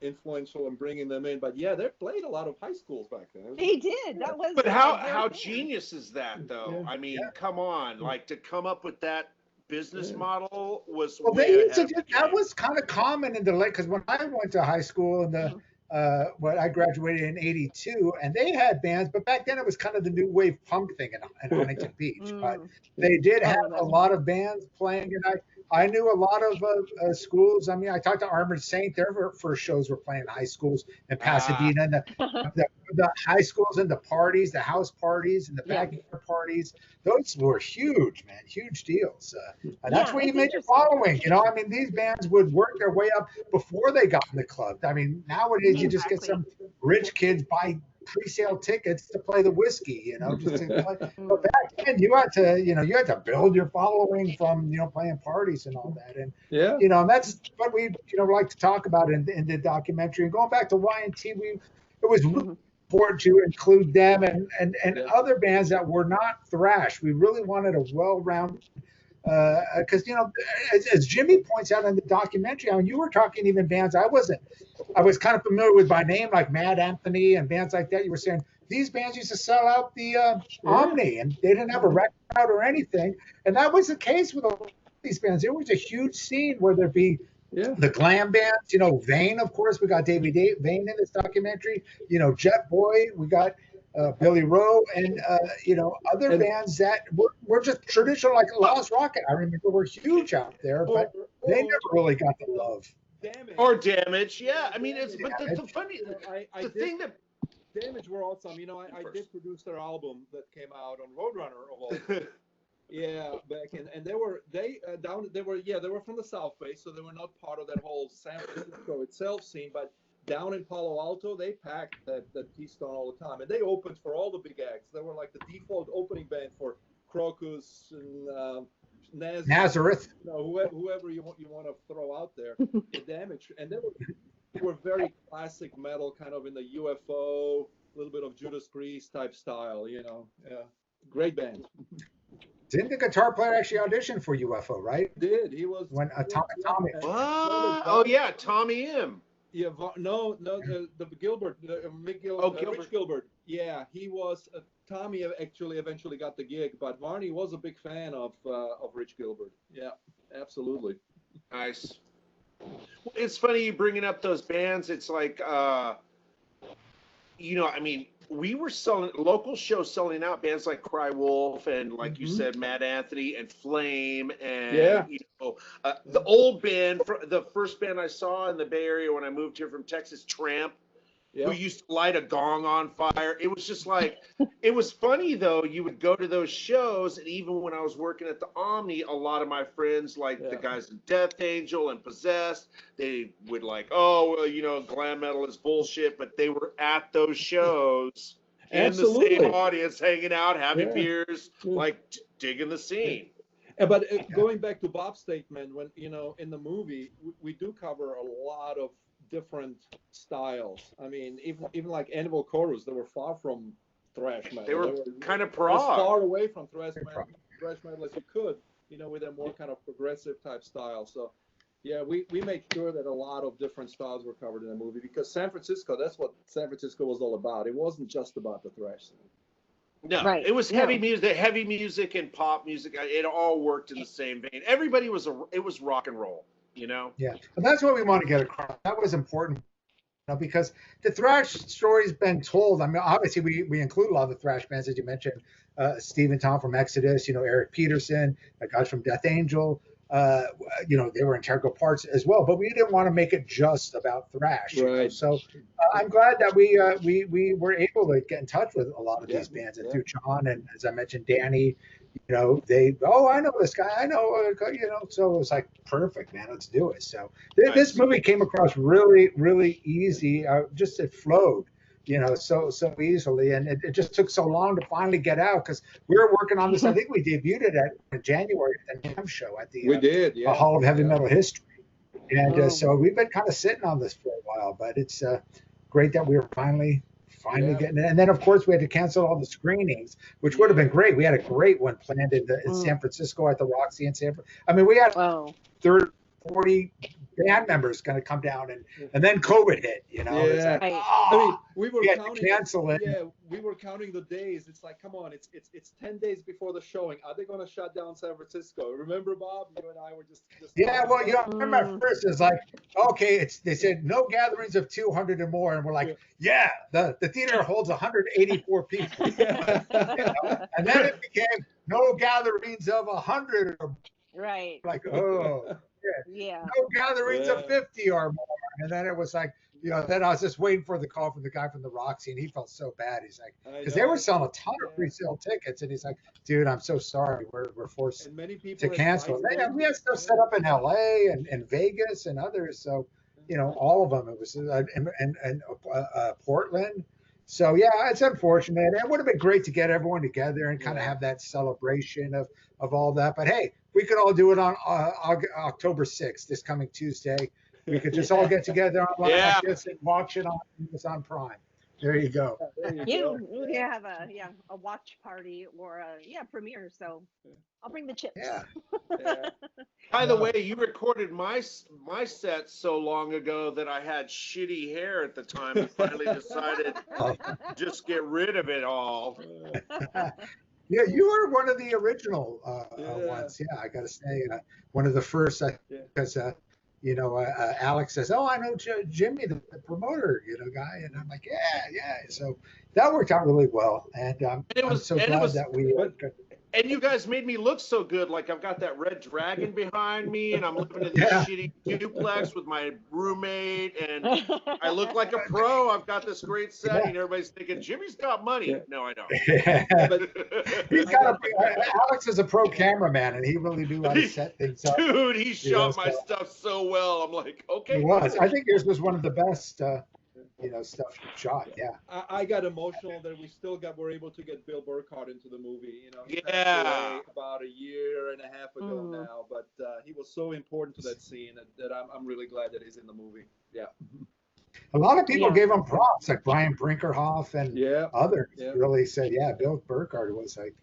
influential in bringing them in. But yeah, they played a lot of high schools back then. They did. That was. But how genius is that, though? Yeah. I mean, come on, like to come up with that business model was. Well, that was kind of common in the late, because when I went to high school in the when I graduated in '82, and they had bands, but back then it was kind of the new wave punk thing in Huntington Beach. But they did have a lot of bands playing, and I knew a lot of schools. I mean, I talked to Armored Saint. Their first shows were playing in high schools in Pasadena, and the high schools and the parties, the house parties and the backyard parties. Those were huge, man, huge deals. And that's where you made your following. I mean, these bands would work their way up before they got in the club. I mean, nowadays you just get some rich kids buy pre-sale tickets to play the whiskey, just to play. But back then you had to build your following from, playing parties and all that. And, that's what we, like to talk about in the documentary. And going back to Y&T, it was really important to include them and other bands that were not thrash. We really wanted a well-rounded, because as Jimmy points out in the documentary, I mean, you were talking even bands I was kind of familiar with by name, like Mad Anthony and bands like that. You were saying these bands used to sell out the Omni, and they didn't have a record out or anything. And that was the case with all these bands. There was a huge scene where there'd be the glam bands, Vane, of course. We got Davey Vane in this documentary. Jet Boy. We got Billy Rowe and other bands that were just traditional, like Lost Rocket. I remember were huge out there, but they never really got the love. Damage, yeah. I mean, it's but the funny, the thing that Damage were awesome. I did produce their album that came out on Roadrunner of all. Yeah, back in, and they were from the South Bay, so they were not part of that whole San Francisco itself scene, but down in Palo Alto, they packed that Keystone all the time, and they opened for all the big acts. They were like the default opening band for Crocus and Nazareth. Whoever you want to throw out there, the Damage, and they were very classic metal, kind of in the UFO, a little bit of Judas Priest type style, Yeah, great band. Didn't the guitar player actually audition for UFO, right? Did. He was when Tommy. What? Oh yeah, Tommy M. Yeah, the Gilbert, Mick Gilbert, Rich Gilbert. Yeah, he was. Tommy actually eventually got the gig, but Varney was a big fan of Rich Gilbert. Yeah, absolutely. Nice. It's funny you bringing up those bands. It's like, I mean, we were selling local shows, selling out bands like Cry Wolf and, like you said, Mad Anthony and Flame and the old band, the first band I saw in the Bay Area when I moved here from Texas, Tramp, who used to light a gong on fire. It was just like, it was funny though. You would go to those shows, and even when I was working at the Omni, a lot of my friends, like the guys in Death Angel and Possessed, they would like, glam metal is bullshit, but they were at those shows in the same audience, hanging out, having beers, like digging the scene. But going back to Bob's statement, when in the movie, we do cover a lot of different styles. I mean, even like Anvil Chorus, they were far from thrash metal. They were kind of prog. As far away from thrash metal as you could, with a more kind of progressive type style. So, yeah, we made sure that a lot of different styles were covered in the movie, because San Francisco, that's what San Francisco was all about. It wasn't just about the thrash scene. No, it was heavy music and pop music. It all worked in the same vein. Everybody it was rock and roll. Yeah, and that's what we want to get across. That was important, because the thrash story's been told. I mean, obviously we include a lot of the thrash bands, as you mentioned, Steve and Tom from Exodus, Eric Peterson, guys from Death Angel, they were integral parts as well. But we didn't want to make it just about thrash. You know? Right. So I'm glad that we were able to get in touch with a lot of these bands, and through John and, as I mentioned, Danny. I know this guy. I know, so it was like, perfect, man. Let's do it. So this movie came across really, really easy. Just it flowed, so easily, and it just took so long to finally get out because we were working on this. I think we debuted it in January at the NAMM show at the Hall of Heavy Metal History, and so we've been kind of sitting on this for a while. But it's great that we were finally getting it. And then, of course, we had to cancel all the screenings, which would have been great. We had a great one planned in San Francisco at the Roxy in San Francisco. I mean, we had 40 band members going to come down, and then COVID hit. It's like, I mean, we were had counting. to cancel it. Yeah, we were counting the days. It's like, come on, it's 10 days before the showing. Are they going to shut down San Francisco? Remember, Bob? You and I were just I remember at first it's like, okay, they said no gatherings of 200 or more, and we're like, the theater holds 184 people. And then it became no gatherings of 100 or more. Right. Like, no gatherings of 50 or more. And then it was like, then I was just waiting for the call from the guy from the Roxy, and he felt so bad. He's like, because they were selling a ton of pre-sale tickets, and he's like, dude, I'm so sorry, we're forced to cancel. We had stuff set up in LA and Vegas and others, so all of them. It was and Portland. So yeah, it's unfortunate. It would have been great to get everyone together and kind of have that celebration of all that. But hey, we could all do it on October 6th, this coming Tuesday. We could just all get together online like this and watch it on Amazon Prime. There you go. We have a watch party or a premiere. So I'll bring the chips. Yeah. By the way, you recorded my set so long ago that I had shitty hair at the time and finally decided to just get rid of it all. Yeah, you were one of the original ones. Yeah, I got to say, one of the first, because Alex says, "Oh, I know Jimmy, the promoter, guy," and I'm like, "Yeah." So that worked out really well, and I'm so glad that we. And you guys made me look so good. Like I've got that red dragon behind me, and I'm living in this shitty duplex with my roommate, and I look like a pro. I've got this great setting. Everybody's thinking Jimmy's got money. No, I don't. But he's got Alex is a pro cameraman, and he really knew how to set things up. Dude, he shot my stuff so well. I'm like, okay. He was. I think yours was one of the best. Stuff shot. Yeah. I got emotional that we're able to get Bill Burkhart into the movie. He passed away about a year and a half ago now, but he was so important to that scene that I'm really glad that he's in the movie. Yeah. A lot of people gave him props, like Brian Brinkerhoff and others really said, Bill Burkhart was like,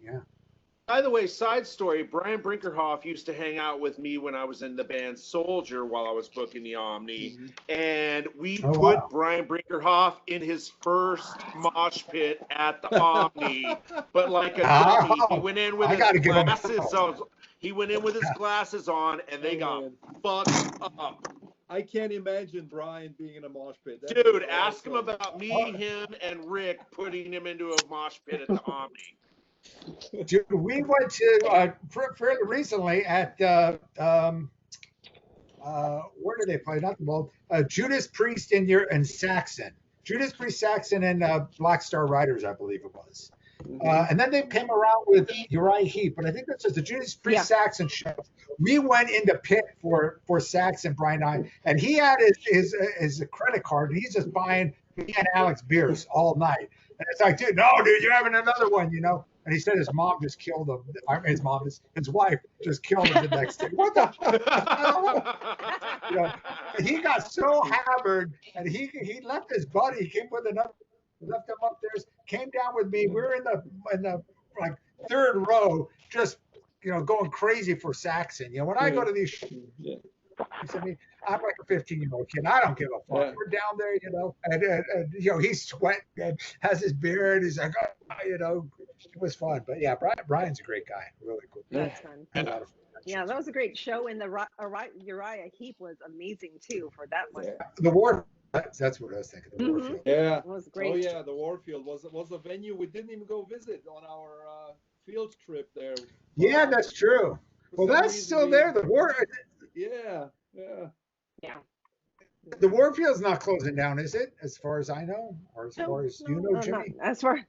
By the way, side story, Brian Brinkerhoff used to hang out with me when I was in the band Soldier while I was booking the Omni. And we put Brian Brinkerhoff in his first mosh pit at the Omni. But like a dummy, he went in with his glasses on. He went in with his glasses on, and they got fucked up. I can't imagine Brian being in a mosh pit. Dude, ask him about me, him, and Rick putting him into a mosh pit at the Omni. Dude, we went to fairly recently at where did they play? Not the World. Judas Priest in Saxon. Judas Priest, Saxon, and Black Star Riders, I believe it was. And then they came around with Uriah Heep, but I think that's just the Judas Priest Saxon show. We went into pit for Saxon, Brian and I, and he had his credit card, and he's just buying me and Alex beers all night. And it's like, dude, you're having another one, And he said his mom just killed him. His wife just killed him the next day. What the fuck? He got so hammered, and he left his buddy. He came with another, left him upstairs, came down with me. We were in the like third row, just going crazy for Saxon. When I go to these shows, I'm like a 15-year-old kid. I don't give a fuck. We're down there, and he's sweating and has his beard. He's like, it was fun. But yeah, Brian's a great guy. Really cool. That's fun. Yeah, that was a great show, and the Uriah Heep was amazing too for that one. The War. That's what I was thinking. The Warfield. Yeah, it was great. Oh yeah, the Warfield was a venue we didn't even go visit on our field trip there. Yeah, that's true. Well, some that's reason still there. The war, Yeah. Yeah. the Warfield's not closing down, is it? As far as I know, or as No, far as you no, know, Jimmy. not as far.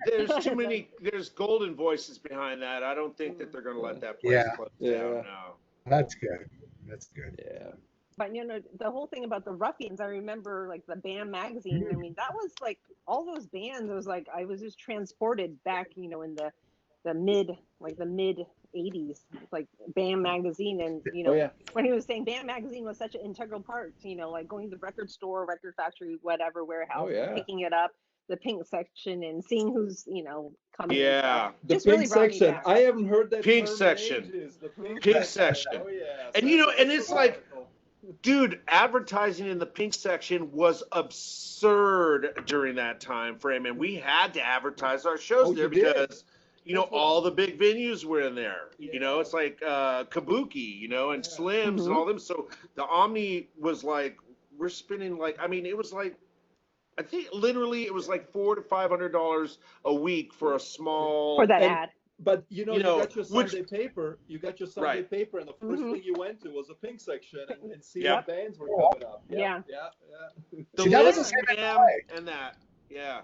There's too many. There's golden voices behind that. I don't think that they're going to let that place Yeah. close Yeah. down now. That's good. That's good. Yeah. But the whole thing about the Ruffians, I remember like the BAM magazine. I mean, that was like all those bands. It was like I was just transported back, in the mid 80s, like BAM magazine, and Oh, yeah. when he was saying BAM magazine was such an integral part, like going to the record store, record factory, whatever warehouse, Oh, yeah. picking it up, the pink section, and seeing who's coming. Yeah. And stuff. The Just pink really brought me section. back. I haven't heard that Pink term in section. ages. The Pink section. Oh yeah. And and it's like, dude, advertising in the pink section was absurd during that time frame, and we had to advertise our shows Oh, there you did? because all the big venues were in there. Yeah. It's like Kabuki, and Slims and all them. So the Omni was like, we're spending like, I mean, it was like, I think literally it was like $400 to $500 a week for a small for that ad. But you got your which- Sunday paper. You got your Sunday Right. paper, and the first thing you went to was a pink section and see Yep. what bands were coming up. Yeah. the See, that was the list same and, way. and that. Yeah.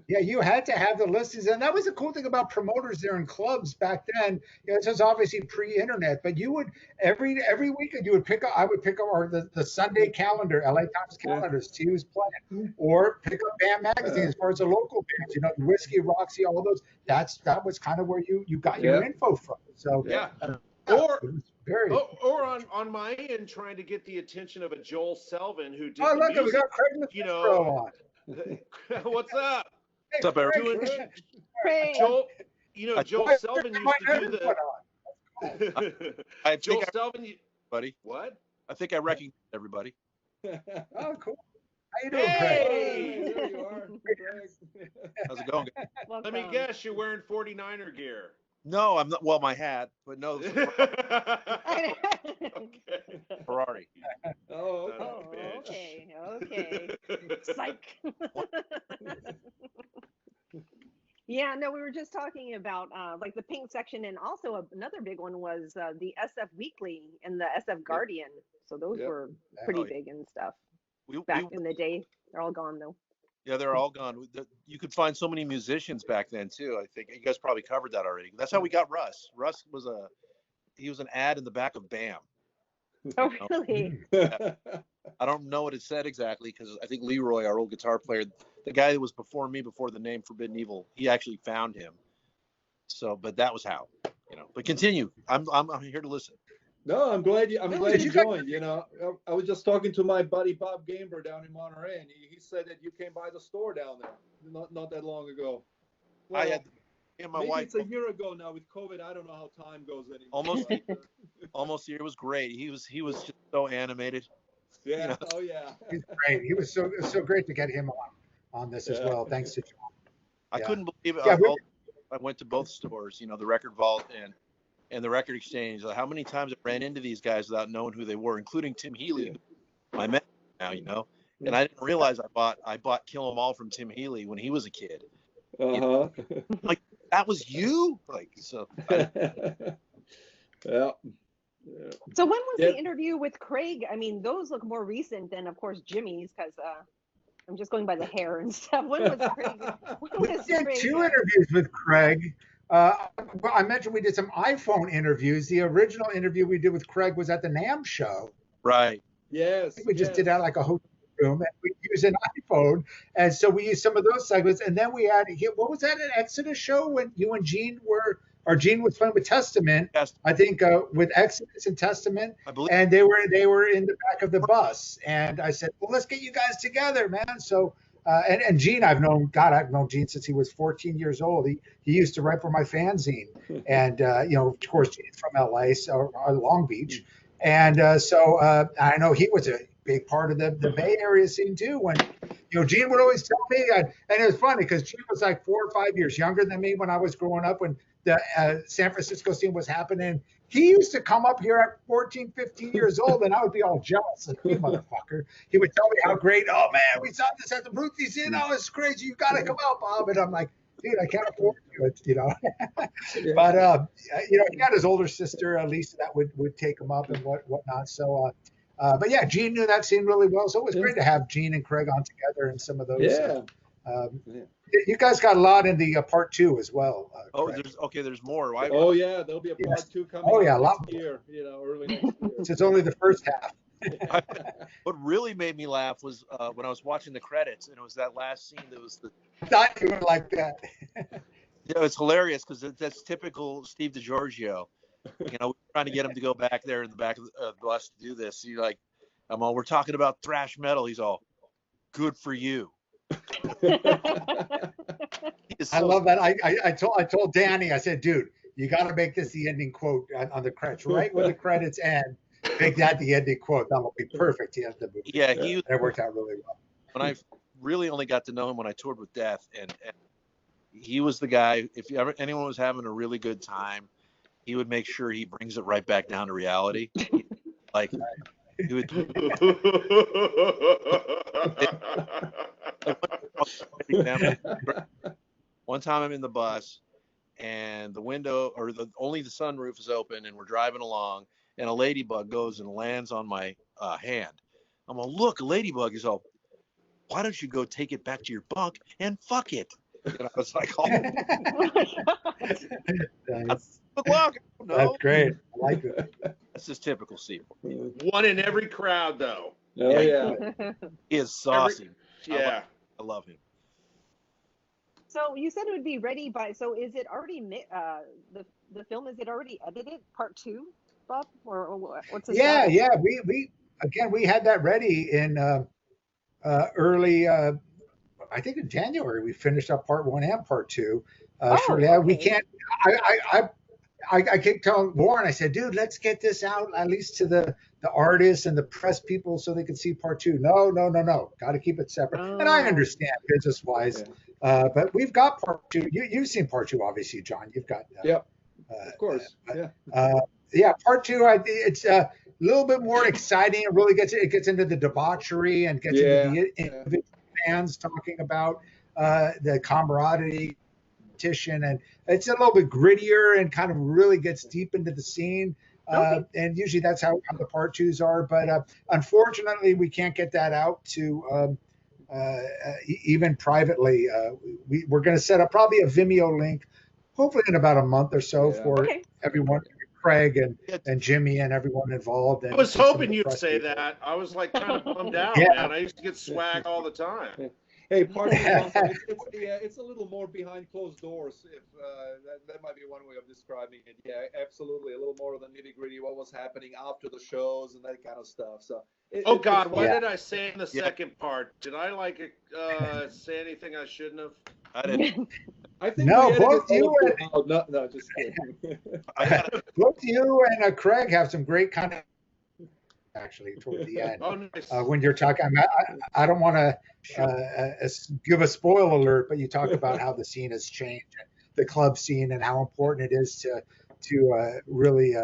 Yeah, you had to have the listings, and that was the cool thing about promoters there in clubs back then. This was obviously pre-internet, but you would every weekend you would pick up. I would pick up or the Sunday calendar, LA Times calendars, see who's playing, or pick up BAM magazine as far as the local bands. Whiskey, Roxy, all those. That was kind of where you got your info from. So Yeah. Or it was very. Or on my end, trying to get the attention of a Joel Selvin who did Oh, the look, we music. got Craig Locicero on. What's up? What's up, Eric? Craig. Joel Selvin used to do the. I Joel think Selvin, buddy. what? I think I recognize everybody. Oh, cool. How you doing, Craig? Hey, there you are. Craig. How's it going, guys? Let me guess, you're wearing 49er gear. No, I'm not. Well, my hat, but no, this is Okay. Ferrari. Oh, Okay. Psych. Yeah, no, we were just talking about like the pink section, and also another big one was the SF Weekly and the SF Guardian. So those were pretty big and stuff back in the day. They're all gone though. Yeah, they're all gone. You could find so many musicians back then too. I think you guys probably covered that already. That's how we got Russ. Russ was an ad in the back of BAM. Oh, really? Yeah. I don't know what it said exactly because I think Leroy, our old guitar player, the guy that was before me before the name Forbidden Evil, he actually found him. So, but that was how, But continue. I'm here to listen. No, I'm glad you you joined. I was just talking to my buddy Bob Gamber down in Monterey, and he said that you came by the store down there not that long ago. Well, I had my maybe wife. it's a year ago now with COVID. I don't know how time goes anymore. Almost a year. It was great. He was just so animated. Yeah. Oh yeah. He's great. It was so great to get him on this as well. Thanks to John. I couldn't believe it. Yeah, I went to both stores, the Record Vault and the Record Exchange. How many times I ran into these guys without knowing who they were, including Tim Healy, my man now, And I didn't realize I bought Kill 'Em All from Tim Healy when he was a kid. Like, that was you? Like, so. Yeah. So when was the interview with Craig? I mean, those look more recent than, of course, Jimmy's, because I'm just going by the hair and stuff. When was Craig? We did two interviews with Craig. Well, I mentioned we did some iPhone interviews. The original interview we did with Craig was at the NAMM show. Right. Yes. We just did that like a hotel room, and we used an iPhone, and so we used some of those segments. And then we had what was that, an Exodus show when you and Gene were? Or Gene was playing with Testament, I think, with Exodus and Testament, I believe. And they were in the back of the bus. And I said, well, let's get you guys together, man. So, and Gene, I've known Gene since he was 14 years old. He used to write for my fanzine, and of course, Gene's from LA, so Long Beach, and so I know he was a big part of the Bay Area scene too. When Gene would always tell me, and it was funny because Gene was like 4 or 5 years younger than me when I was growing up, when the San Francisco scene was happening. He used to come up here at 14, 15 years old, and I would be all jealous. Like, you motherfucker. He would tell me how great, oh, man, we saw this at the Ruthie's Inn. Oh, it's crazy. You got to come out, Bob. And I'm like, dude, I can't afford it, you know. But you know, he got his older sister, Lisa, that would take him up and whatnot. So, but yeah, Gene knew that scene really well. So it was great to have Gene and Craig on together in some of those. Yeah. You guys got a lot in the part 2 as well. Craig. There's more. Oh yeah, there'll be a part 2 coming. Oh yeah, a next lot year. You know, early next year. It's only the first half. What really made me laugh was when I was watching the credits, and it was that last scene that was the. I thought you were like that. Yeah, it's hilarious because that's typical Steve DiGiorgio. You know, we're trying to get him to go back there in the back of the bus to do this. He's like, we're talking about thrash metal. He's all, good for you. I love that. I told Danny, I said, dude, you got to make this the ending quote on the credits, right when the credits end. Make that the ending quote. That will be perfect to end the movie. Yeah, that worked out really well. When I really only got to know him when I toured with Death, and he was the guy. If anyone was having a really good time, he would make sure he brings it right back down to reality. Like he would. One time I'm in the bus, and the window or only the sunroof is open, and we're driving along, and a ladybug goes and lands on my hand. I'm like, look, a ladybug. Is all. Why don't you go take it back to your bunk and fuck it? And I was like, oh, good luck. No. That's great. I like it. That's just typical Steve. One in every crowd, though. Oh yeah. He is saucy. Yeah. I love him. So you said it would be ready by. So is it already the film? Is it already edited? Part 2, Bob, or what's the status? Yeah. We had that ready in early. I think in January we finished up part 1 and part 2. Okay. We can't. I kept telling Warren. I said, dude, let's get this out at least to the artists and the press people so they can see part 2. No. Got to keep it separate. And I understand business wise. Yeah. But we've got part 2. You've seen part 2, obviously, John. You've got. Yep. Of course. Part 2. It's a little bit more exciting. It really gets into the debauchery and gets into the individual fans talking about the camaraderie, and it's a little bit grittier and kind of really gets deep into the scene. And usually that's how the part 2s are. But unfortunately, we can't get that out to even privately. We're going to set up probably a Vimeo link, hopefully in about a month or so for everyone, Craig and Jimmy and everyone involved. And I was hoping you'd say that. I was like kind of bummed out, man. I used to get swag all the time. Hey, part of it's a little more behind closed doors. If that might be one way of describing it. Yeah, absolutely, a little more of the nitty gritty, what was happening after the shows and that kind of stuff. So. What did I say in the second part? Did I say anything I shouldn't have? I didn't. I think both you and no, just kidding. Both you and Craig have some great kind of. Actually, toward the end, nice. When you're talking, I don't want to give a spoil alert, but you talk about how the scene has changed, the club scene, and how important it is to really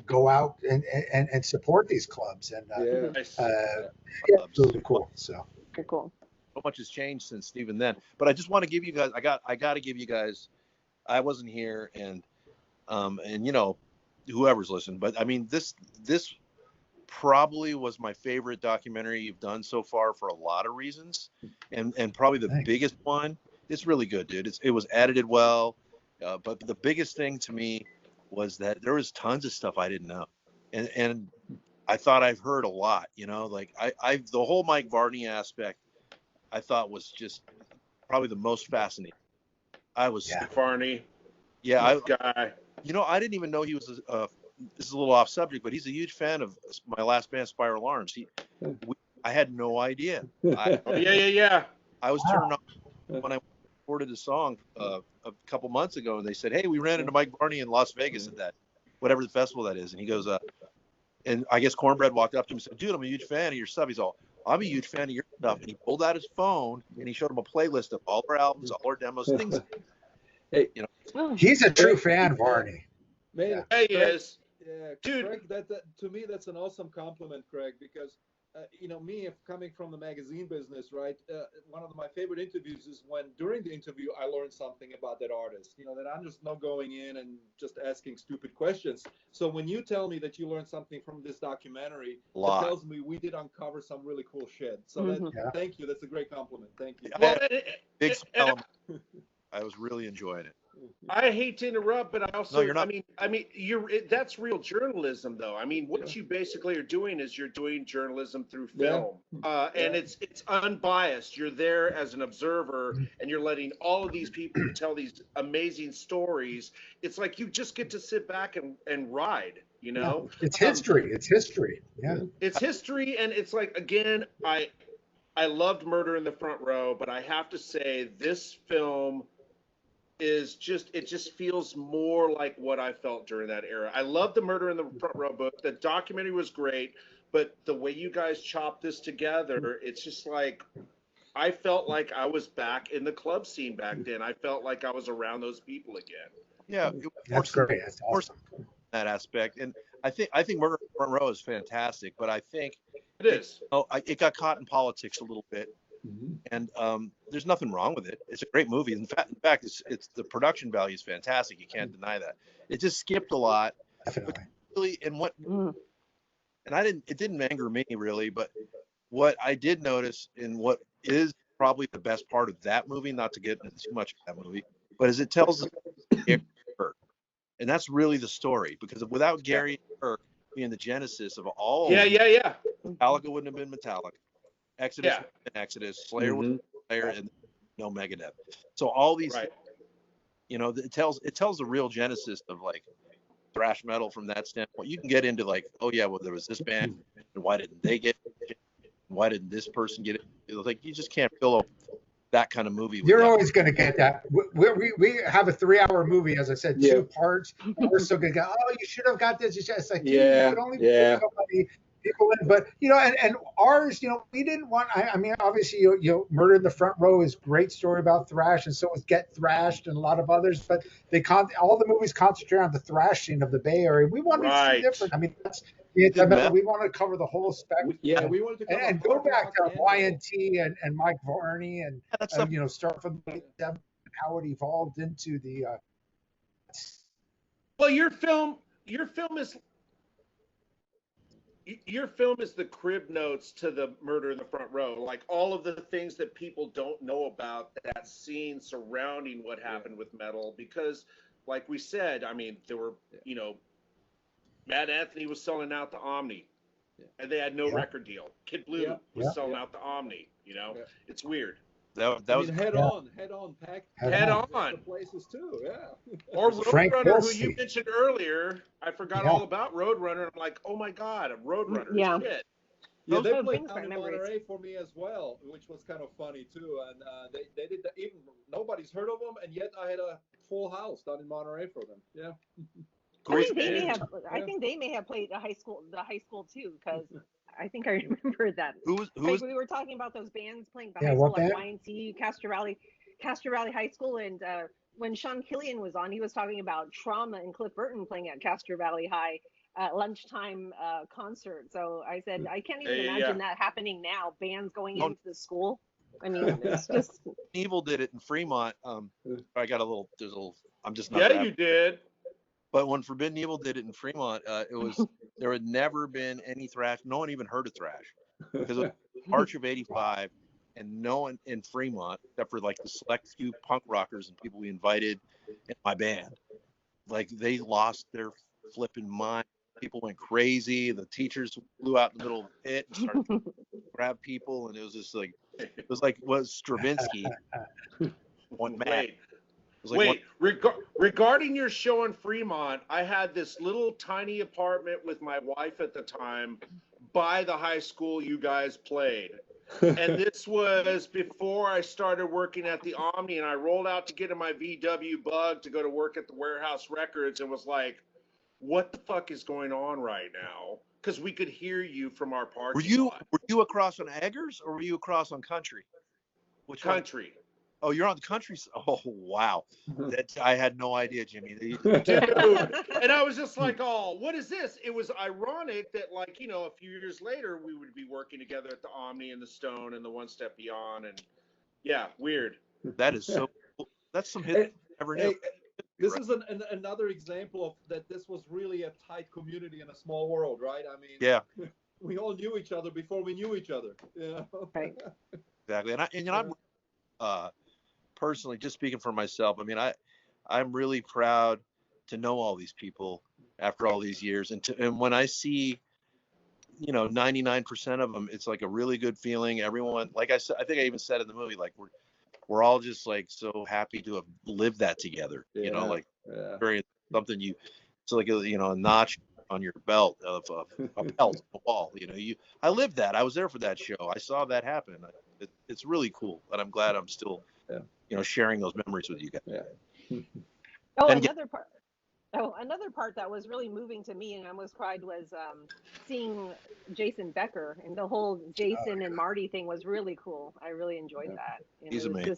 go out and support these clubs, and it's really cool. So cool. So much has changed since even then, but I just want to give you guys. I got to give you guys. I wasn't here, and whoever's listened, but I mean this probably was my favorite documentary you've done so far for a lot of reasons, and probably the biggest one. It's really good, dude. It was edited well, but the biggest thing to me was that there was tons of stuff I didn't know, and I thought I've heard a lot. Like the whole Mike Varney aspect, I thought was just probably the most fascinating. Varney, guy. I didn't even know he was this is a little off subject, but he's a huge fan of my last band, Spiral Arms. I had no idea. I was turned on when I recorded a song a couple months ago, and they said, "Hey, we ran into Mike Varney in Las Vegas at that whatever the festival that is," and he goes, and I guess Cornbread walked up to him and said, "Dude, I'm a huge fan of your stuff." He's all, "I'm a huge fan of your stuff," and he pulled out his phone and he showed him a playlist of all our albums, all our demos, things. Hey, he's a true fan, Varney. Man, he is. Yeah, dude. Craig, that to me that's an awesome compliment, Craig, because me, if coming from the magazine business, right? One of my favorite interviews is when during the interview I learned something about that artist. That I'm just not going in and just asking stupid questions. So when you tell me that you learned something from this documentary, it tells me we did uncover some really cool shit. So thank you. That's a great compliment. Thank you. Well, I was really enjoying it. I hate to interrupt, but I also, No, you're not. That's real journalism, though. I mean, what you basically are doing is you're doing journalism through film, and it's unbiased. You're there as an observer, and you're letting all of these people tell these amazing stories. It's like you just get to sit back and ride. It's history. It's history. Yeah, it's history, and it's like, again, I loved Murder in the Front Row, but I have to say this film is it just feels more like what I felt during that era. I love the Murder in the Front Row book. The documentary was great, but the way you guys chopped this together, it's just like, I felt like I was back in the club scene back then. I felt like I was around those people again. Yeah, that's great. That's awesome. That aspect, and I think Murder in the Front Row is fantastic, but I think it is. It got caught in politics a little bit. And there's nothing wrong with it. It's a great movie. In fact, it's the production value is fantastic. You can't deny that. It just skipped a lot. Definitely. Really, it didn't anger me really, but what I did notice in what is probably the best part of that movie, not to get into too much of that movie, but is it tells Gary Kirk, and that's really the story, because without Gary Kirk being the genesis of all, Metallica wouldn't have been Metallica. Exodus, Exodus, Slayer was Slayer, and no Megadeth. So all these, it tells the real genesis of like thrash metal from that standpoint. You can get into like, there was this band, and why didn't they get it? Why didn't this person get it? Like, you just can't fill up that kind of movie. You're always going to get that. We have a 3-hour movie, as I said, 2 parts. We're still going to go, you should have got this. It's like, you could only put so many people in, but and ours, we didn't want. I mean, obviously, Murder in the Front Row is a great story about thrash, and so is Get Thrashed and a lot of others. But all the movies concentrate on the thrash scene of the Bay Area. We wanted to see different. I mean, we wanted to cover the whole spectrum. Yeah, we wanted to cover and go back to YNT and Mike Varney and start from the 70s and how it evolved into the. Well, your film is the crib notes to the Murder in the Front Row. Like, all of the things that people don't know about that scene surrounding what happened with metal, because like we said, I mean, there were, Matt Anthony was selling out the Omni, and they had no record deal. Kid Blue was selling out the Omni, It's weird. That was head on packed. Head on. The places too, Or Roadrunner, who you mentioned earlier. I forgot all about Roadrunner. I'm like, oh my God, Roadrunner. Yeah. Shit. Yeah, they played down in Monterey for me as well, which was kind of funny too. And they did that. Even nobody's heard of them, and yet I had a full house down in Monterey for them. Yeah. I think they may have played the high school too, because I think I remember that. Like, we were talking about those bands playing the high school, like YNT, Castro Valley High School, and when Sean Killian was on, he was talking about Trauma and Cliff Burton playing at Castro Valley High lunchtime concert. So I said, I can't even imagine that happening now. Bands going into the school. I mean, it's just. Evil did it in Fremont. I got a little. I'm just not. Yeah, you did. But when Forbidden Evil did it in Fremont, there had never been any thrash. No one even heard of thrash, because it was March of '85, and no one in Fremont, except for like the select few punk rockers and people we invited in my band, like, they lost their flipping mind. People went crazy. The teachers flew out in the middle of the pit and started to grab people, and it was just like, was Stravinsky one man. Regarding your show in Fremont, I had this little tiny apartment with my wife at the time by the high school you guys played. And this was before I started working at the Omni, and I rolled out to get in my VW Bug to go to work at the Warehouse Records, and was like, what the fuck is going on right now? Because we could hear you from our parking lot. Were you across on Eggers, or were you across on Country? Which Country? Oh, you're on the country. Oh, wow. That I had no idea, Jimmy. Dude, and I was just like, oh, what is this? It was ironic that, like, you know, a few years later we would be working together at the Omni and the Stone and the One Step Beyond, and yeah, weird. That is so cool. That's some hit I never knew. This is another example of that. This was really a tight community in a small world, right? I mean, yeah, we all knew each other before we knew each other. You know? Right. Exactly. And you know, I'm personally, just speaking for myself, I mean, I'm really proud to know all these people after all these years, and when I see, you know, 99% of them, it's like a really good feeling. Everyone, like I said, I think I even said in the movie, like we're all just like so happy to have lived that together. Yeah, you know, like yeah. something it's like a, you know, a notch on your belt of a pelt on the wall. You know, I lived that. I was there for that show. I saw that happen. It's really cool, and I'm glad I'm still, you know, sharing those memories with you guys. Yeah. Oh, another part that was really moving to me and I almost cried was seeing Jason Becker, and the whole Jason and Marty thing was really cool. I really enjoyed that. And He's it was amazing.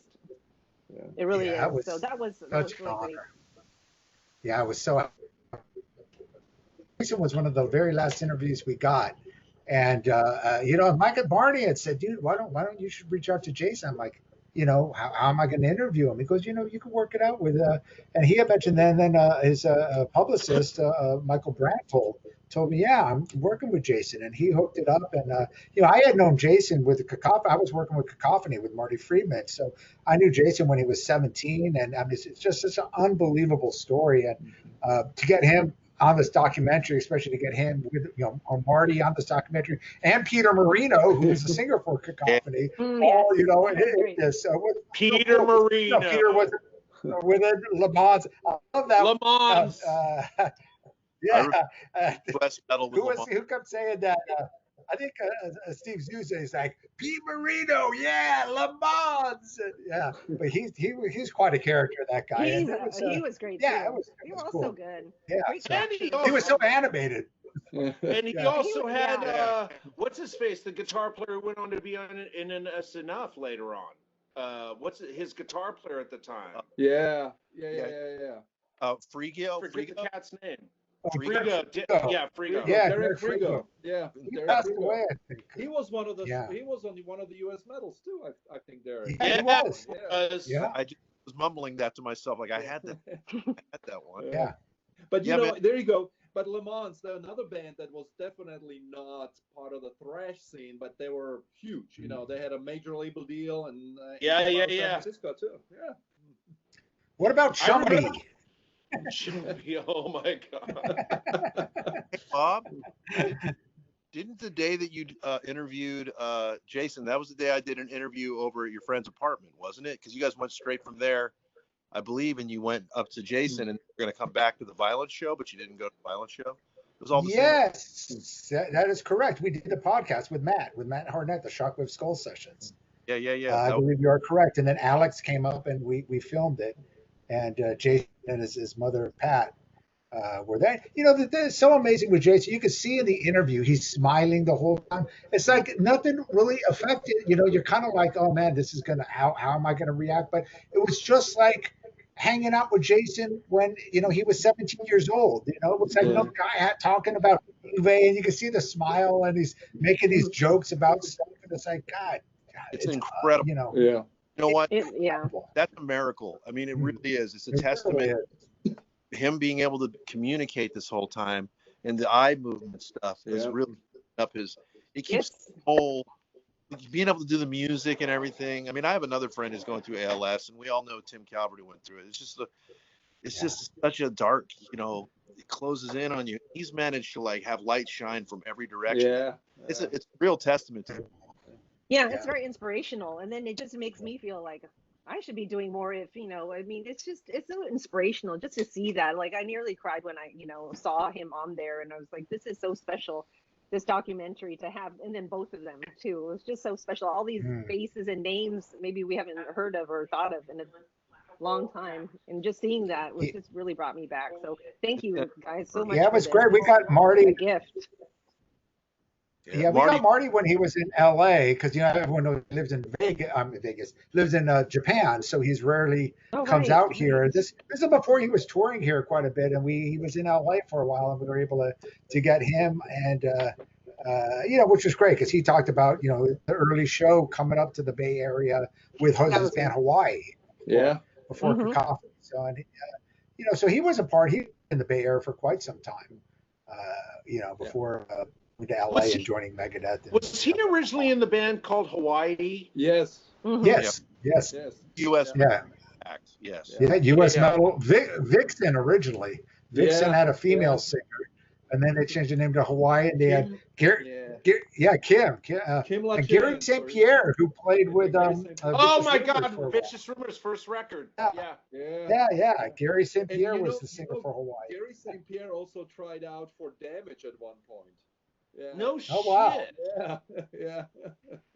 It really is. Was so that was really great. Yeah, I was so. Jason was one of the very last interviews we got, and you know, Mike and Barney had said, "Dude, why don't you should reach out to Jason?" I'm like, you know, how am I going to interview him? He goes, you know, you can work it out with, and he had mentioned then his publicist, Michael Brandt told me, yeah, I'm working with Jason, and he hooked it up. And, you know, I had known Jason with the Cacophony. I was working with Cacophony with Marty Friedman. So I knew Jason when he was 17. And I mean, it's just such an unbelievable story. And to get him on this documentary, especially to get him with, you know, Marty on this documentary, and Peter Marino, who was the singer for Cacophony, all, you know, Peter Marino. No, Peter was with it, Le Mans. I love that. Le Mans. Yeah. Who kept saying that? I think Steve Souza is like, Pete Marino, yeah, Le Mans. Yeah, but he's quite a character, that guy. He was great, yeah, too. It was all cool. so good. Yeah, he was so animated. And he also had, what's his face, the guitar player who went on to be in an Enough later on. What's his guitar player at the time? Yeah. Frigo. Forget the cat's name. Frigo. Frigo. Yeah, Derek Frigo. Yeah, he passed away, I think. He was one of the. He was on one of the U.S. medals too. I think Derek. Yeah, he was. Yeah. I just was mumbling that to myself, like I had that. I had that one. Yeah. But you know, there you go. But Le Mans, they're another band that was definitely not part of the thrash scene, but they were huge. You know, they had a major label deal, and San Francisco too. Yeah. What about Chumby? Oh my God. Hey, Bob, didn't the day that you interviewed Jason, that was the day I did an interview over at your friend's apartment, wasn't it? Because you guys went straight from there, I believe, and you went up to Jason, and you're going to come back to the Violence show, but you didn't go to the Violence show. It was all the same. That is correct. We did the podcast with Matt Harnett, the Shockwave Skull Sessions. Yeah. I believe you are correct. And then Alex came up and we filmed it. And Jason and his mother, Pat, were there. You know, that's so amazing with Jason. You could see in the interview, he's smiling the whole time. It's like nothing really affected. You know, you're kind of like, oh, man, this is going to, how am I going to react? But it was just like hanging out with Jason when, you know, he was 17 years old. You know, it was like no guy talking about Uwe, and you can see the smile, and he's making these jokes about stuff. And it's like, God, it's incredible. You know, You know what? Yeah. That's a miracle. I mean, it really is. It's a testament to him being able to communicate this whole time, and the eye movement stuff is really up his. It keeps the whole being able to do the music and everything. I mean, I have another friend who's going through ALS, and we all know Tim Calvert who went through it. It's just such a dark, you know, it closes in on you. He's managed to like have light shine from every direction. It's a real testament to him. Yeah, it's very inspirational. And then it just makes me feel like I should be doing more if, you know, I mean, it's so inspirational just to see that. Like, I nearly cried when I, you know, saw him on there, and I was like, this is so special, this documentary to have. And then both of them too. It was just so special. All these faces and names maybe we haven't heard of or thought of in a long time. And just seeing that was just really brought me back. So thank you guys so much. Yeah, it was great. We got Marty. A gift. Yeah, we got Marty when he was in LA because everyone knows he lives in Vegas, lives in Japan, so he's rarely comes out here. This is before he was touring here quite a bit, and he was in LA for a while, and we were able to get him, and which was great because he talked about the early show coming up to the Bay Area with his band Hawaii, before Cacophony. So and so he was in the Bay Area for quite some time, before. To LA and joining Megadeth. Was he originally in the band called Hawaii? Yes. Mm-hmm. Yes. U.S. Yes. Yeah, U.S. Metal. Vixen originally. Vixen had a female singer, and then they changed the name to Hawaii, and they had Kim. And Gary St. Pierre, who played with oh my God, Vicious Rumors' first record. Yeah. Gary St. Pierre was the singer for Hawaii. Gary St. Pierre also tried out for Damage at one point. Yeah. No shit. Oh, wow. Yeah.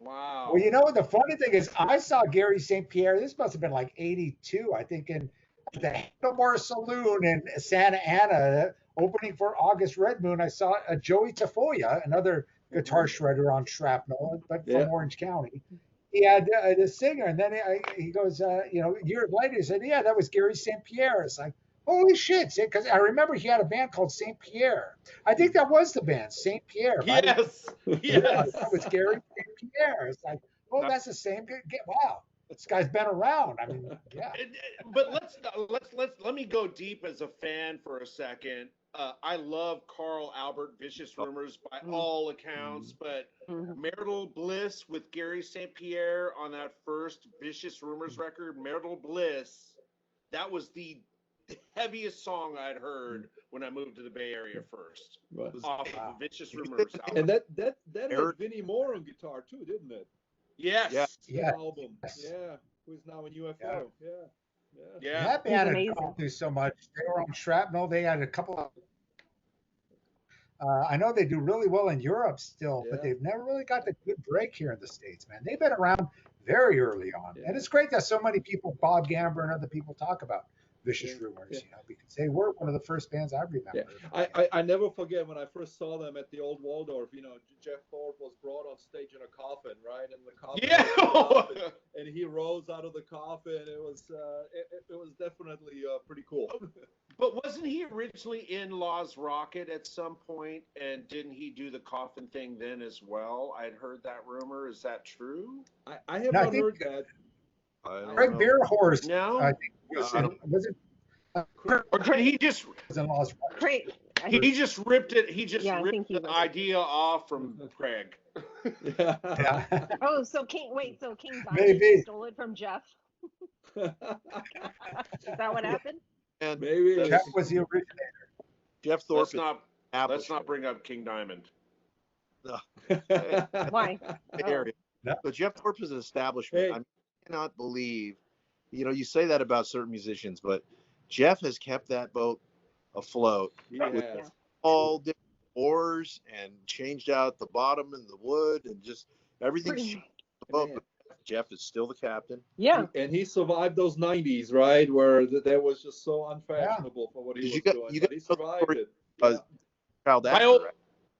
Wow. Well, the funny thing is, I saw Gary St. Pierre. This must have been like '82, I think, in the Handlebar Saloon in Santa Ana, opening for August Red Moon. I saw Joey Tafoya, another guitar shredder on Shrapnel, but from Orange County. He had the singer, and then he goes, years later, he said, "Yeah, that was Gary St. Pierre." It's like, holy shit, because I remember he had a band called St. Pierre. I think that was the band, St. Pierre. Yes. That was Gary St. Pierre. It's like, that's the same. Wow, this guy's been around. I mean, yeah. But let me go deep as a fan for a second. I love Carl Albert, Vicious Rumors by all accounts, but Marital Bliss with Gary St. Pierre on that first Vicious Rumors record, Marital Bliss, that was the heaviest song I'd heard when I moved to the Bay Area first. Off of Vicious Rumors album. And that had Vinnie Moore on guitar too, didn't it? Yes. Yeah. Album. Yeah. Who's now in UFO. Yeah. That band had gone through so much. They were on Shrapnel. They had a couple of I know they do really well in Europe still, but they've never really got the good break here in the States, man. They've been around very early on. And it's great that so many people, Bob Gamber and other people, talk about Vicious Rumors, because they were one of the first bands I remember. I never forget when I first saw them at the old Waldorf. Jeff Thorpe was brought on stage in a coffin, right? And the coffin, and he rose out of the coffin. It was definitely pretty cool. But wasn't he originally in Law's Rocket at some point, and didn't he do the coffin thing then as well? I'd heard that rumor. Is that true? I have not heard that. Craig Beerhorst, no, I think was it? Or could he just? Craig. He just ripped it. He just ripped the idea off from Craig. Oh, so King Diamond stole it from Jeff. Is that what happened? And maybe Jeff was the originator. Jeff Thorpe. Let's not bring up King Diamond. No. Why? Area. But Jeff Thorpe is an establishment. I cannot believe, you say that about certain musicians, but Jeff has kept that boat afloat with all different oars and changed out the bottom and the wood and just everything's changed the boat. But Jeff is still the captain. Yeah. And he survived those 90s, right? Where that was just so unfashionable for what he was doing. But he survived it.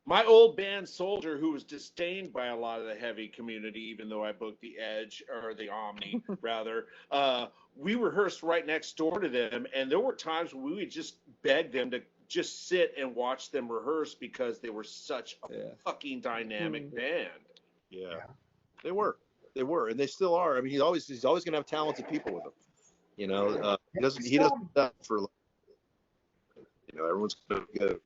My old band Soldier, who was disdained by a lot of the heavy community, even though I booked the Edge, or the Omni, rather, we rehearsed right next door to them, and there were times when we would just beg them to just sit and watch them rehearse because they were such a fucking dynamic band. Yeah. They were, and they still are. I mean, he's always going to have talented people with him. He doesn't do that for. Everyone's going to go.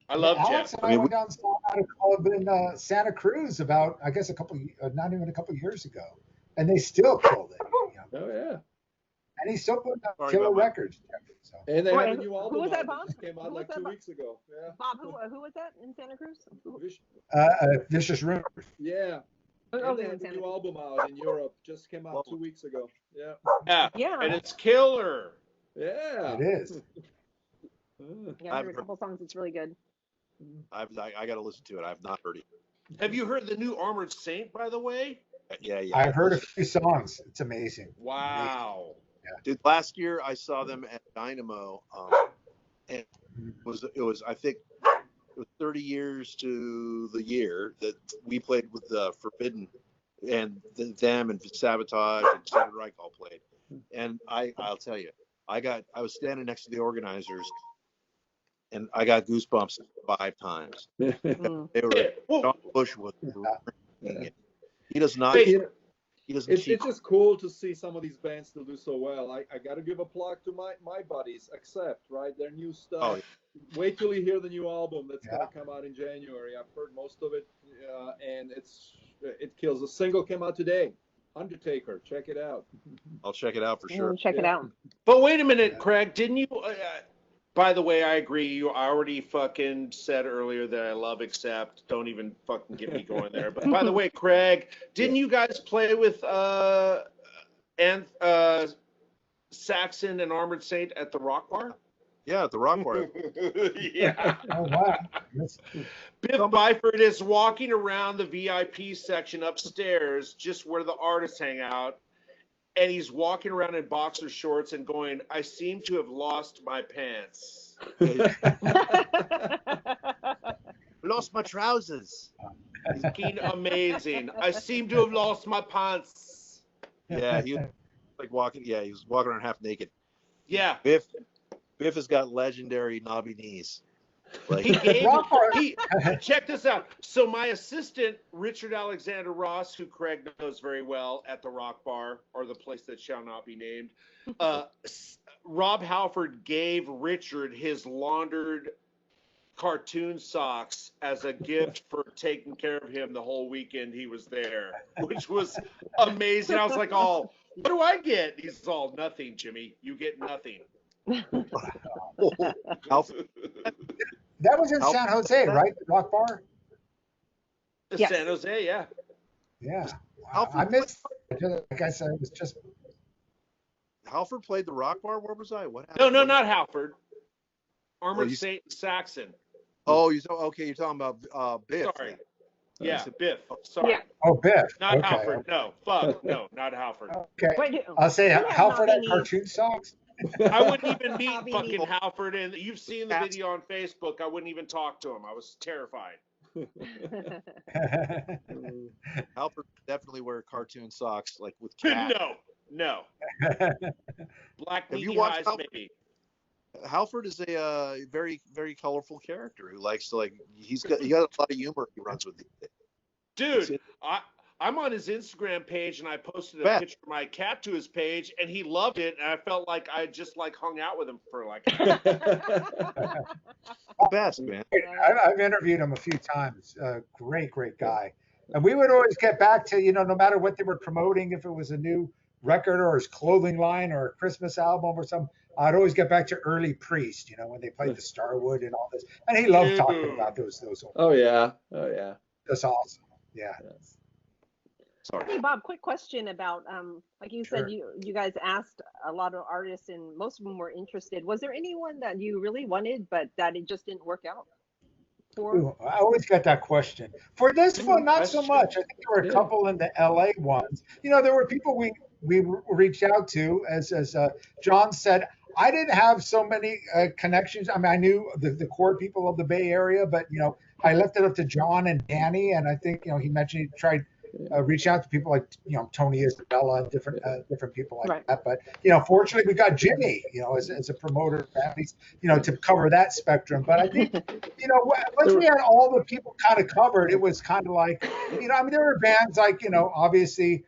I love Alex Jeff. And I went down at a club in Santa Cruz about, I guess, not even a couple years ago, and they still killed it. Oh yeah. And he's still putting out killer records. So. And they have a new album. Who was that, Bob? Came out like 2 weeks ago. Yeah. Bob, who was that in Santa Cruz? Vicious Rumors. Yeah. Oh, they have a new album out in Europe. Just came out 2 weeks ago. Yeah. And it's killer. Yeah. It is. Yeah, I heard a couple songs. It's really good. I got to listen to it. I've not heard it. Have you heard the new Armored Saint, by the way? Yeah. I've heard a few songs. It's amazing. Wow. Amazing. Dude, last year I saw them at Dynamo, and it was I think it was 30 years to the year that we played with Forbidden, and them and Sabotage and Second Reich all played. And I'll tell you, I was standing next to the organizers, and I got goosebumps 5 times. They were John Bush was. He does not. He doesn't. It's just cool to see some of these bands still do so well. I got to give a plug to my buddies, Accept, right? Their new stuff. Oh, yeah. Wait till you hear the new album that's going to come out in January. I've heard most of it, and it kills. A single came out today, Undertaker. Check it out. I'll check it out for sure. Check it out. But wait a minute, Craig, didn't you? By the way, I agree. You already fucking said earlier that I love Accept. Don't even fucking get me going there. But by the way, Craig, didn't you guys play with Saxon and Armored Saint at the Rock Bar? Yeah, at the Rock Bar. Yeah. Oh, wow. Biff Byford is walking around the VIP section upstairs, just where the artists hang out. And he's walking around in boxer shorts and going, I seem to have lost my pants. Lost my trousers. He's looking amazing. I seem to have lost my pants. Yeah, he was like walking. Yeah, he was walking around half naked. Yeah. Biff has got legendary knobby knees. Like, check this out. So my assistant, Richard Alexander Ross, who Craig knows very well at the Rock Bar, or the place that shall not be named, Rob Halford gave Richard his laundered cartoon socks as a gift for taking care of him the whole weekend he was there, which was amazing. I was like, oh, what do I get? He's all, nothing, Jimmy. You get nothing. That was in San Jose, right? The Rock Bar? Yes. San Jose, yeah. Yeah. Wow. I missed, like I said, it was just. Halford played the Rock Bar? Where was I? What happened? No, not Halford. Armored Saint Saxon. Oh, you're talking about Biff. Sorry. Yeah, Biff. Sorry. Yeah. Oh, Biff. Not okay. Halford. No, fuck. No, not Halford. Okay. Wait, I'll say Halford had cartoon socks. I wouldn't even meet fucking Halford, and you've seen the video on Facebook. I wouldn't even talk to him. I was terrified. Halford definitely wear cartoon socks, like with cat. No. Black Have you knee watched highs, maybe. Halford is a very, very colorful character who likes to he got a lot of humor he runs with. Dude, I'm on his Instagram page, and I posted a picture of my cat to his page, and he loved it, and I felt like I just hung out with him for the best, man. I've interviewed him a few times. Great guy. And we would always get back to, no matter what they were promoting, if it was a new record or his clothing line or a Christmas album or something, I'd always get back to early Priest, when they played the Starwood and all this. And he loved talking about those. Oh yeah. That's awesome. Yeah. Yes. Sorry. Hey Bob, quick question about like you Sure. said, you guys asked a lot of artists and most of them were interested. Was there anyone that you really wanted but that it just didn't work out for? Ooh, I always get that question. For this one, not so much. I think there were a couple in the LA ones. There were people we reached out to, as John said. I didn't have so many connections. I mean, I knew the core people of the Bay Area, but I left it up to John and Danny, and I think he mentioned he tried reach out to people like Tony Isabella and different people like that. But fortunately, we got Jimmy, as a promoter, at least to cover that spectrum. But I think once we had all the people kind of covered, it was kind of like I mean, there were bands like obviously.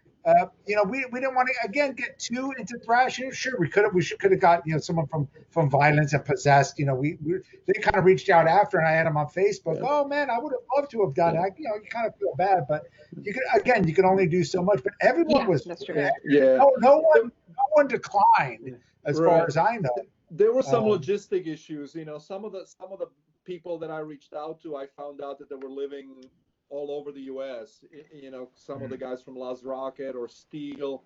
We didn't want to again get too into thrash. Sure, we could have got someone from Violence and Possessed. They kind of reached out after, and I had them on Facebook. Oh man, I would have loved to have done it. You kind of feel bad, but you can only do so much. But everyone was that's true. No one declined as far as I know. There were some logistic issues. Some of the people that I reached out to, I found out that they were living all over the U.S. Some of the guys from Las Rocket or Steel.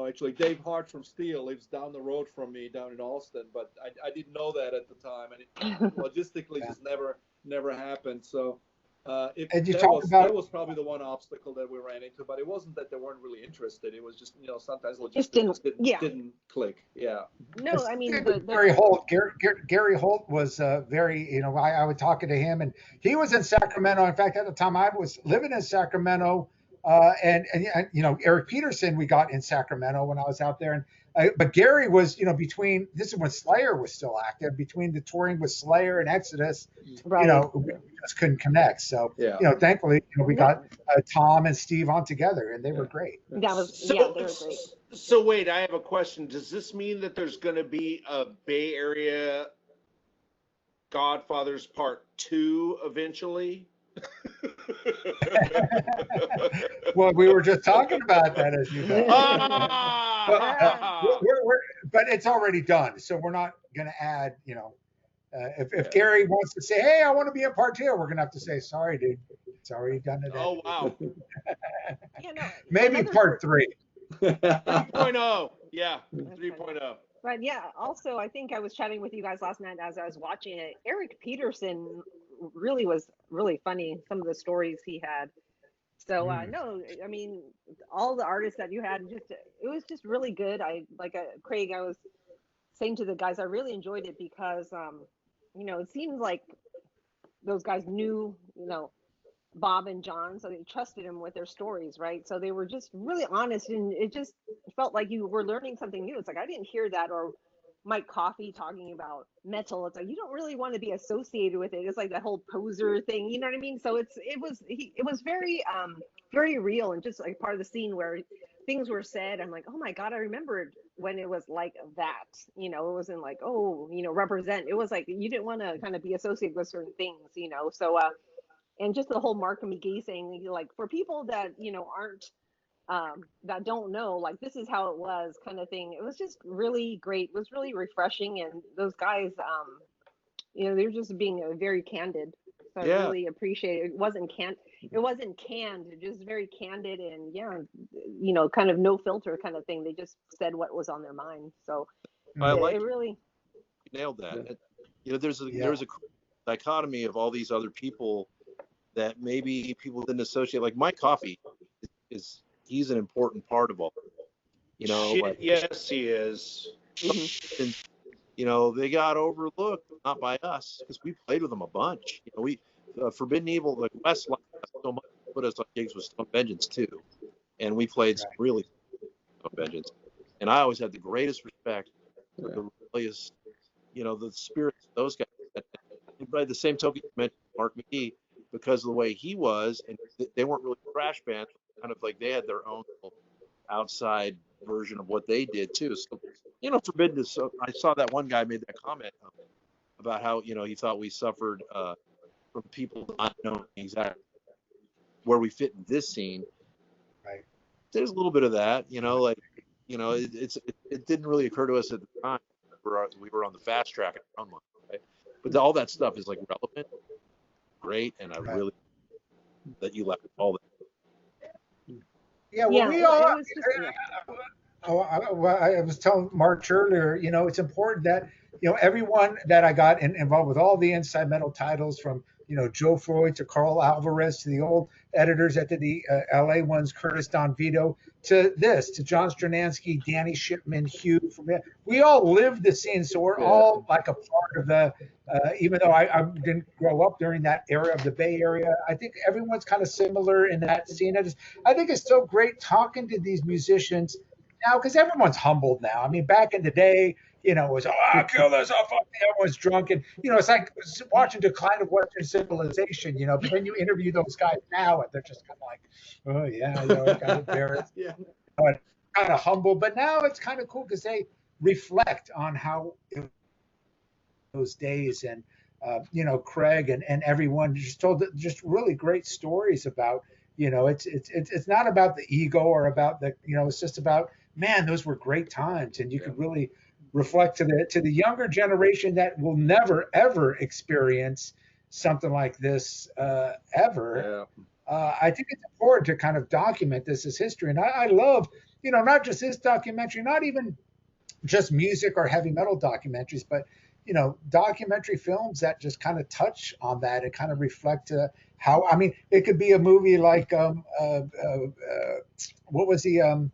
Actually, Dave Hart from Steel lives down the road from me down in Austin, but I didn't know that at the time, and it logistically just never happened. So And you that talk about that was probably the one obstacle that we ran into, but it wasn't that they weren't really interested. It was just, sometimes logistics didn't click. Yeah. No, I mean Gary Holt. Gary Holt was very, I was talking to him, and he was in Sacramento. In fact, at the time I was living in Sacramento, and Eric Peterson we got in Sacramento when I was out there, and but Gary was, between, this is when Slayer was still active, between the touring with Slayer and Exodus, right. We just couldn't connect. So, thankfully, we got Tom and Steve on together, and they were great. They were great. So wait, I have a question. Does this mean that there's going to be a Bay Area Godfathers Part 2 eventually? Well, we were just talking about that, as you know. But it's already done, so we're not going to add. If Gary wants to say, "Hey, I want to be in Part 2," we're going to have to say, "Sorry, dude, it's already done today." Oh wow. Maybe Part 3. 3.0. Yeah, 3.0. But yeah, also I think I was chatting with you guys last night as I was watching it. Eric Peterson was really funny, some of the stories he had. So no, I mean, all the artists that you had, it was just really good. Craig, I was saying to the guys, I really enjoyed it because it seemed like those guys knew Bob and John, so they trusted him with their stories, right? So they were just really honest, and it just felt like you were learning something new. It's like, I didn't hear that, or Mike Coffey talking about metal. It's like, you don't really want to be associated with it. It's like that whole poser thing, you know what I mean? So it was very very real, and just like part of the scene where things were said. I'm like, oh my God, I remembered when it was like that. It wasn't like, represent. It was like you didn't want to kind of be associated with certain things, So and just the whole Mark McGee saying, like, for people that aren't that don't know, like, this is how it was, kind of thing. It was just really great. It was really refreshing, and those guys, they're just being very candid. So I really appreciate it. It wasn't canned, just very candid, and kind of no filter kind of thing. They just said what was on their mind. So it really nailed that. There's a dichotomy of all these other people that maybe people didn't associate. Like Mike Coffey he's an important part of all. Yes, he is. And, they got overlooked, not by us, because we played with them a bunch. We Forbidden Evil, like West liked us so much, put us on gigs with Stone Vengeance too, and we played some really Stone Vengeance. And I always had the greatest respect for the rebellious, the spirits of those guys. And by the same token, you mentioned Mark McGee, because of the way he was, and they weren't really thrash bands, kind of like they had their own outside version of what they did too. So, Forbidden is so. I saw that one guy made that comment about how he thought we suffered from people not knowing exactly where we fit in this scene. Right. There's a little bit of that, it didn't really occur to us at the time. We were on the fast track at our own one, right? But all that stuff is like relevant, great, and I really that you left all that. Yeah, well, we all. I was telling March earlier, it's important that everyone that I got involved with all the Inside Metal titles, from Joe Floyd to Carl Alvarez to the old editors at the LA ones, Curtis Don Vito, to John Stradansky, Danny Shipman, Hugh. We all lived the scene, so we're all like a part of the. Even though I didn't grow up during that era of the Bay Area, I think everyone's kind of similar in that scene. I think it's so great talking to these musicians now, because everyone's humbled now. I mean, back in the day, it was, I'll kill this, fuck me, everyone's drunk. And, it's like watching Decline of Western Civilization, but then you interview those guys now, and they're just kind of like, oh, yeah, kind of embarrassed, kind of humble. But now it's kind of cool because they reflect on how those days, and, Craig and everyone just told just really great stories about, it's not about the ego or about the, it's just about, man, those were great times. And you could really reflect to the younger generation that will never, ever experience something like this ever. I think it's important to kind of document this as history. And I love, not just this documentary, not even just music or heavy metal documentaries, but, documentary films that just kind of touch on that and kind of reflect how, I mean, it could be a movie like what was the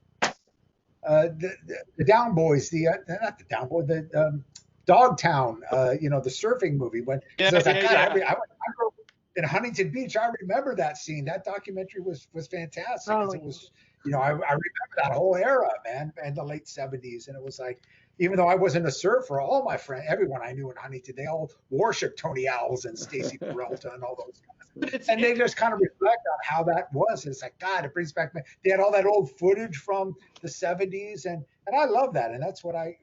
Down Boys, not the Down Boy, the Dogtown, the surfing movie. When Yeah, so it's like, yeah, God, yeah. I grew up in Huntington Beach. I remember that scene. That documentary was fantastic because Oh, it was, I remember that whole era, man, and the late '70s, and it was like. Even though I wasn't a surfer, all my friends, everyone I knew in Huntington, they all worshiped Tony Owls and Stacy Peralta and all those guys. And they just kind of reflect on how that was. It's like, God, it brings back, they had all that old footage from the '70s. And I love that. And that's what I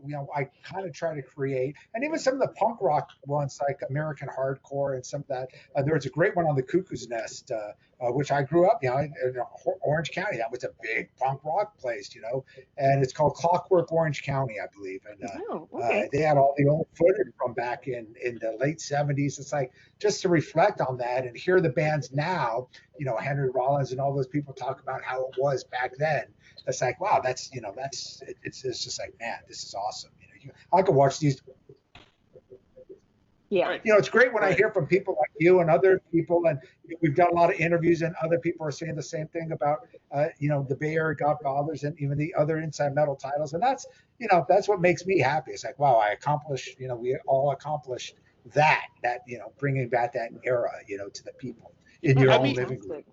kind of try to create. And even some of the punk rock ones, like American Hardcore and some of that. There was a great one on the Cuckoo's Nest, which I grew up, in Orange County. That was a big punk rock place, and it's called Clockwork Orange County, I believe. And they had all the old footage from back in the late '70s. It's like just to reflect on that and hear the bands now, Henry Rollins and all those people talk about how it was back then. It's like, wow, it's just like, man, this is awesome. I could watch these. Yeah. It's great when I hear from people like you and other people, and we've done a lot of interviews, and other people are saying the same thing about, the Bay Area Godfathers and even the other Inside Metal titles, and that's what makes me happy. It's like, wow, I accomplished, we all accomplished that, bringing back that era, to the people in your own living room.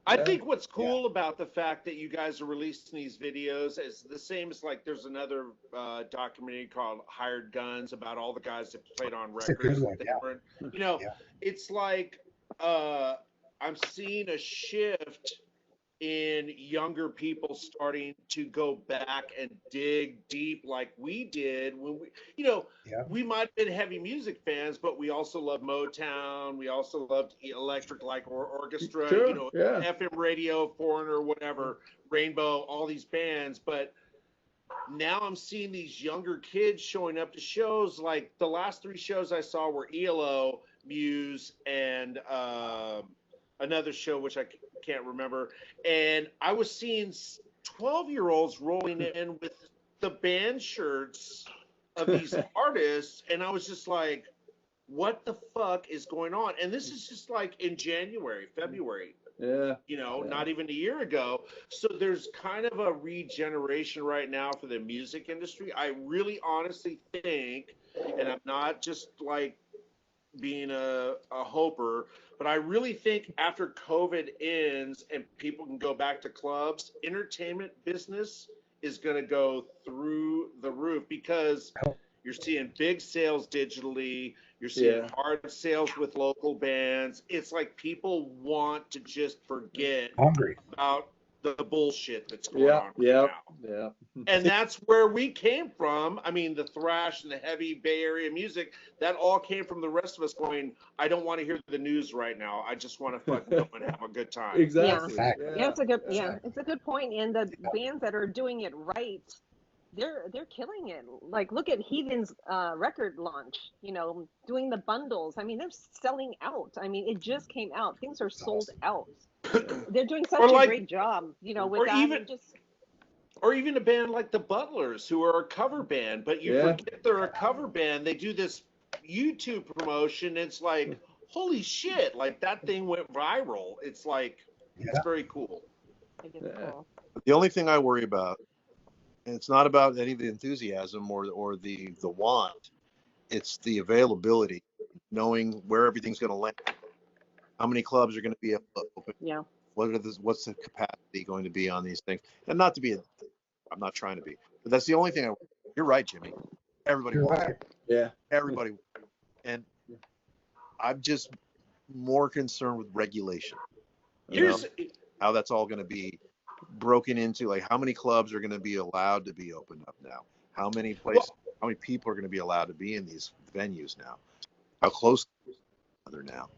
I think what's cool about the fact that you guys are releasing these videos is the same as like there's another documentary called Hired Guns about all the guys that played on records. It's like I'm seeing a shift in younger people starting to go back and dig deep like we did when we might have been heavy music fans, but we also loved Motown. We also loved electric like orchestra, FM radio, Foreigner, whatever, Rainbow, all these bands. But now I'm seeing these younger kids showing up to shows. Like the last 3 shows I saw were ELO, Muse, and another show which I can't remember, and I was seeing 12-year-olds rolling in with the band shirts of these artists, and I was just like, what the fuck is going on? And this is just like in January, February, not even a year ago. So there's kind of a regeneration right now for the music industry. I really honestly think, and I'm not just like being a hoper, but I really think after COVID ends and people can go back to clubs, entertainment business is going to go through the roof because you're seeing big sales digitally. You're seeing hard sales with local bands. It's like people want to just forget about the bullshit that's going on right now. And that's where we came from. I mean, the thrash and the heavy Bay Area music, that all came from the rest of us going, I don't want to hear the news right now. I just want to fucking go and have a good time. Exactly. Yeah, it's a good it's a good point. And the bands that are doing it right, they're killing it. Like look at Heathen's record launch, doing the bundles. I mean, they're selling out. I mean, it just came out. Things are sold out. They're doing such a great job, with that. Or even a band like the Butlers, who are a cover band, but you forget they're a cover band. They do this YouTube promotion. It's like, holy shit, like that thing went viral. It's like, it's very cool. The only thing I worry about, and it's not about any of the enthusiasm or the want, it's the availability, knowing where everything's going to land. How many clubs are going to be open? Yeah. What's the capacity going to be on these things? And not to be, I'm not trying to be, but that's the only thing. You're right, Jimmy. Everybody wants it. Yeah. Everybody. And I'm just more concerned with regulation. How that's all going to be broken into, like how many clubs are going to be allowed to be opened up now? How many places, how many people are going to be allowed to be in these venues now? How close are they now?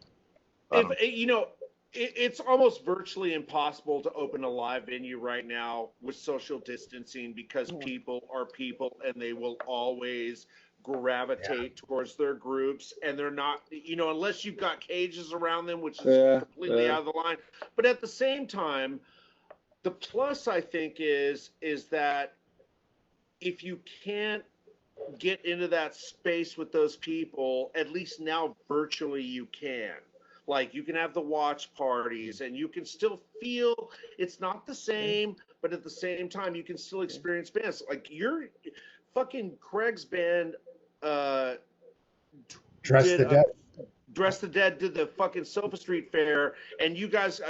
It's almost virtually impossible to open a live venue right now with social distancing because people are people and they will always gravitate towards their groups, and they're not, unless you've got cages around them, which is completely out of the line. But at the same time, the plus I think is that if you can't get into that space with those people, at least now virtually you can. Like, you can have the watch parties, and you can still feel it's not the same, but at the same time, you can still experience bands. Like, your fucking Craig's band, Dress the Dead. Dress the Dead did the fucking Sofa Street Fair, and you guys,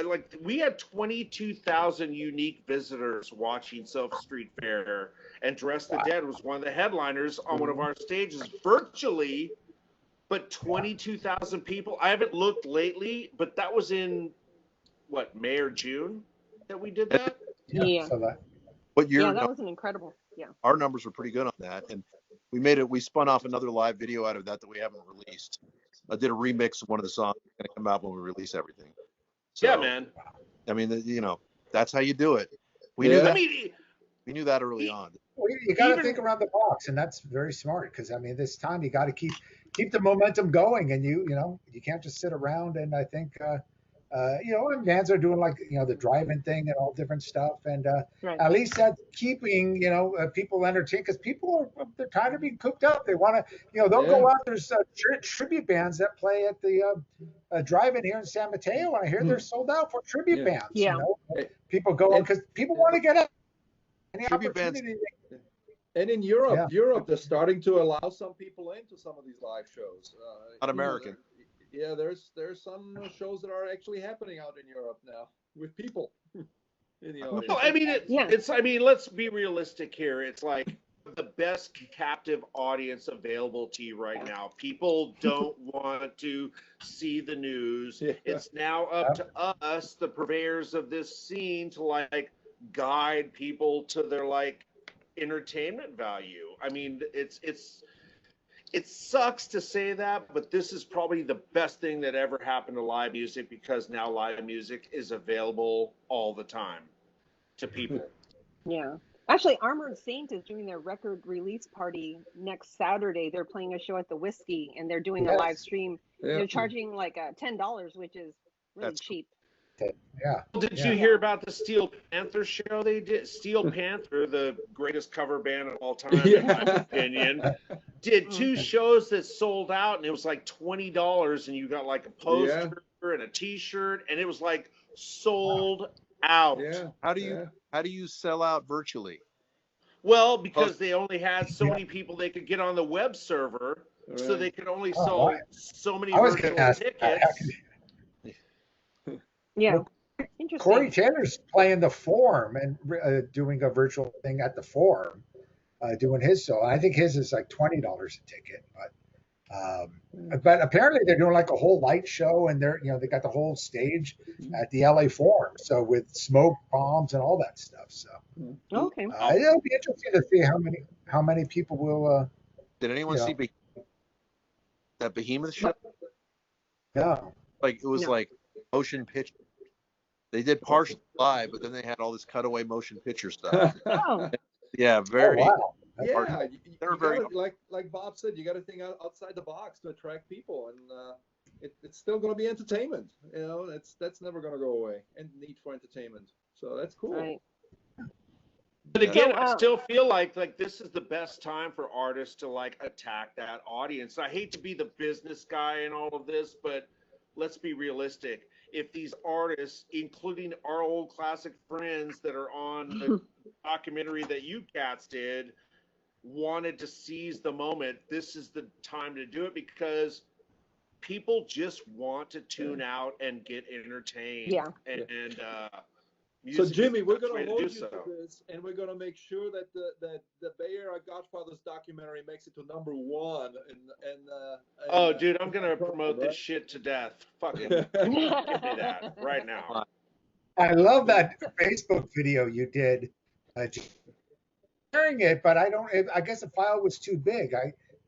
we had 22,000 unique visitors watching Sofa Street Fair, and Dress the Dead was one of the headliners on one of our stages virtually, but 22,000 people. I haven't looked lately, but that was in, what, May or June that we did that? Yeah. What year? Yeah, that was an incredible. Yeah. Our numbers were pretty good on that, and we spun off another live video out of that we haven't released. I did a remix of one of the songs going to come out when we release everything. So, yeah, man. I mean, that's how you do it. We knew that. We knew that early on. Well, you got to think around the box, and that's very smart because I mean, this time you got to keep the momentum going, and you can't just sit around. And I think and bands are doing like the drive-in thing and all different stuff, and at least that's keeping people entertained because people they're tired of being cooped up. They want to they'll go out. There's tribute bands that play at the drive-in here in San Mateo, and I hear they're sold out for tribute bands. Yeah. People go because people want to get up. Tribute bands. And in Europe, they're starting to allow some people into some of these live shows. Not American. Yeah, there's some shows that are actually happening out in Europe now with people in the audience. Well, I mean, let's be realistic here. It's like the best captive audience available to you right now. People don't want to see the news. Yeah. It's now up to us, the purveyors of this scene, to like guide people to their like entertainment value. I mean, it sucks to say that, but this is probably the best thing that ever happened to live music because now live music is available all the time to people. Yeah. Actually, Armored Saint is doing their record release party next Saturday. They're playing a show at the Whiskey, and they're doing a live stream. Yeah. They're charging like $10, which is really cheap. Yeah. Did you hear about the Steel Panther show they did? Steel Panther, the greatest cover band of all time, in my opinion, did 2 shows that sold out, and it was like $20, and you got like a poster and a T-shirt, and it was like sold out. Yeah. How do you sell out virtually? Well, because they only had so many people they could get on the web server, so they could only sell so many virtual tickets. Yeah. Well, interesting. Corey Taylor's playing the Forum and doing a virtual thing at the Forum, doing his show. I think his is like $20 a ticket, but apparently they're doing like a whole light show, and they got the whole stage at the LA Forum, so with smoke bombs and all that stuff. So okay, it'll be interesting to see how many people will. Did anyone see that Behemoth show? Yeah, like it was like motion picture. They did partially live, but then they had all this cutaway motion picture stuff. Yeah, very. Oh, wow. Yeah, you very like Bob said, you got to think outside the box to attract people, and it's still going to be entertainment. That's never going to go away, and need for entertainment. So that's cool. Right. But again, I still feel like this is the best time for artists to like attack that audience. I hate to be the business guy in all of this, but let's be realistic. If these artists, including our old classic friends that are on the documentary that you cats did, wanted to seize the moment, this is the time to do it because people just want to tune out and get entertained. Yeah. And so Jimmy, we're going to hold you to this, and we're going to make sure that the Bay Area Godfathers documentary makes it to #1. And dude, I'm going to promote this shit to death. Fucking give me that right now. I love that Facebook video you did. Sharing it, but I guess the file was too big.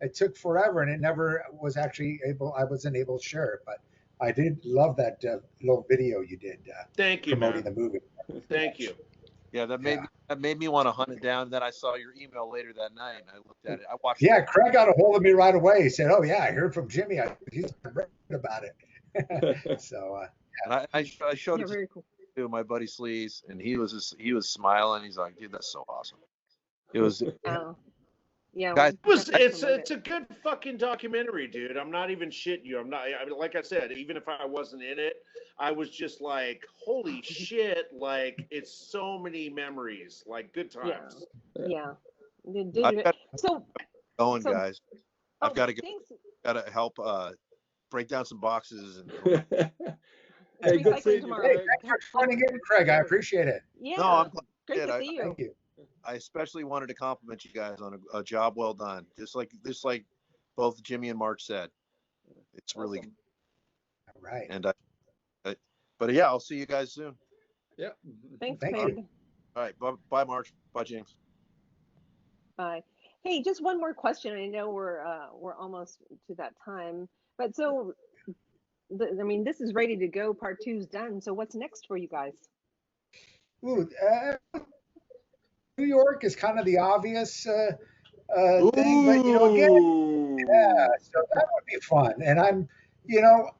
It took forever, and it never was actually able. I wasn't able to share it, but I did love that little video you did. Thank you, promoting man. the movie. Thank you. Yeah, that made me want to hunt it down. Then I saw your email later that night, and I looked at it. I watched. Yeah, Craig got a hold of me right away. He said, "Oh yeah, I heard from Jimmy. He's read about it." So and I showed it to my buddy Sleaze, and he was smiling. He's like, "Dude, that's so awesome." It was. Yeah, Guys, It's a good fucking documentary, dude. I'm not even shitting you. I mean, like I said, even if I wasn't in it, I was just like, holy shit! Like, it's so many memories, like good times. Yeah. I've got So, going, so guys. I've got to go. thanks. Got to help break down some boxes and. Hey, good seeing you, tomorrow. Hey, thanks for joining in, Craig. I appreciate it. Yeah. No, I'm glad Great you did. to see you. Thank you. I especially wanted to compliment you guys on a job well done. Just like both Jimmy and Mark said, it's really good. All right. And but yeah, I'll see you guys soon. Yeah. Thanks, Thank Craig. you. All right. Bye, Mark. Bye, James. Bye. Hey, just one more question. I know we're almost to that time, but so I mean, this is ready to go. Part 2's done. So what's next for you guys? Ooh, New York is kind of the obvious thing, but you know, again, yeah, so that would be fun. And I'm, you know,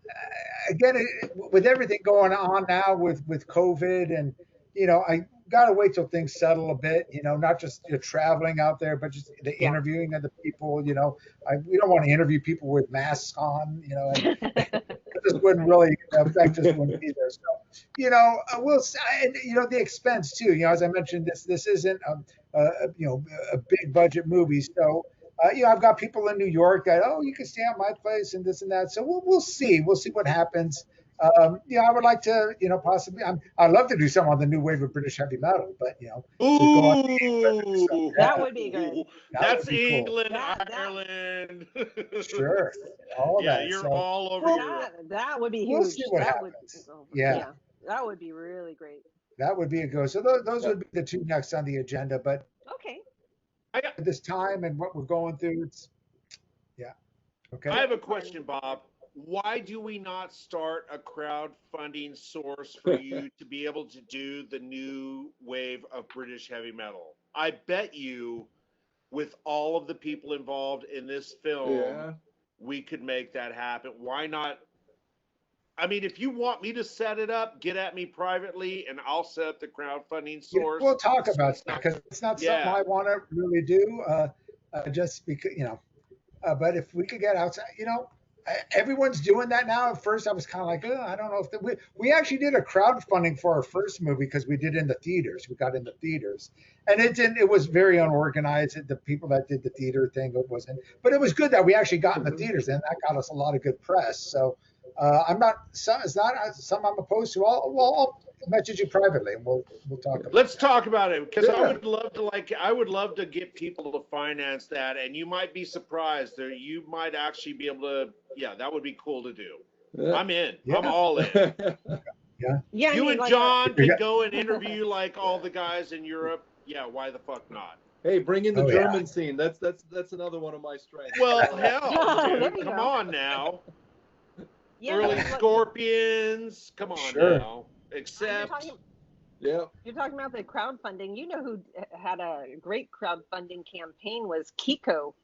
again, with everything going on now with COVID, and you know, I got to wait till things settle a bit. You know, not just traveling out there, but just the interviewing of the people. You know, we don't want to interview people with masks on. You know, and this wouldn't really affect just wouldn't be there. So, you know, and you know, the expense too. You know, as I mentioned, this isn't you know, a big budget movie. So, you know, I've got people in New York that, oh, you can stay at my place and this and that. So we'll see. We'll see what happens. You know, I would like to, you know, possibly. I'd love to do something on the new wave of British heavy metal, but you know, that would be good. That's be cool. England, Ireland. Sure, all yeah, that. you're So, all over Europe. That would be huge. We'll see what that happens. would, yeah, that would be really great. that would be a go. So those would be the two next on the agenda. But okay, at this time and what we're going through, it's okay. I have a question, Bob. Why do we not start a crowdfunding source for you to be able to do the new wave of British heavy metal? I bet you, with all of the people involved in this film, we could make that happen. Why not? I mean, if you want me to set it up, get at me privately, and I'll set up the crowdfunding source. We'll talk about that because it's not something I want to really do, just because, you know. But if we could get outside, you know, everyone's doing that now. At first, I was kind of like, I don't know if we actually did a crowdfunding for our first movie because we did in the theaters. We got in the theaters, and it was very unorganized. The people that did the theater thing, it wasn't, but it was good that we actually got in the theaters, and that got us a lot of good press. So it's not something I'm opposed to. I'll message you privately, and we'll talk about it. Let's talk about it, because I would love to get people to finance that, and you might be surprised that you might actually be able to. Yeah, that would be cool to do. I'm in. I'm all in. Yeah. You and John can go and interview like all the guys in Europe. Yeah, why the fuck not? Hey, bring in the German scene. That's another one of my strengths. Well, hell, dude, come on now. Early Scorpions, come on now. Except, you're talking about the crowdfunding. You know who had a great crowdfunding campaign was Kiko.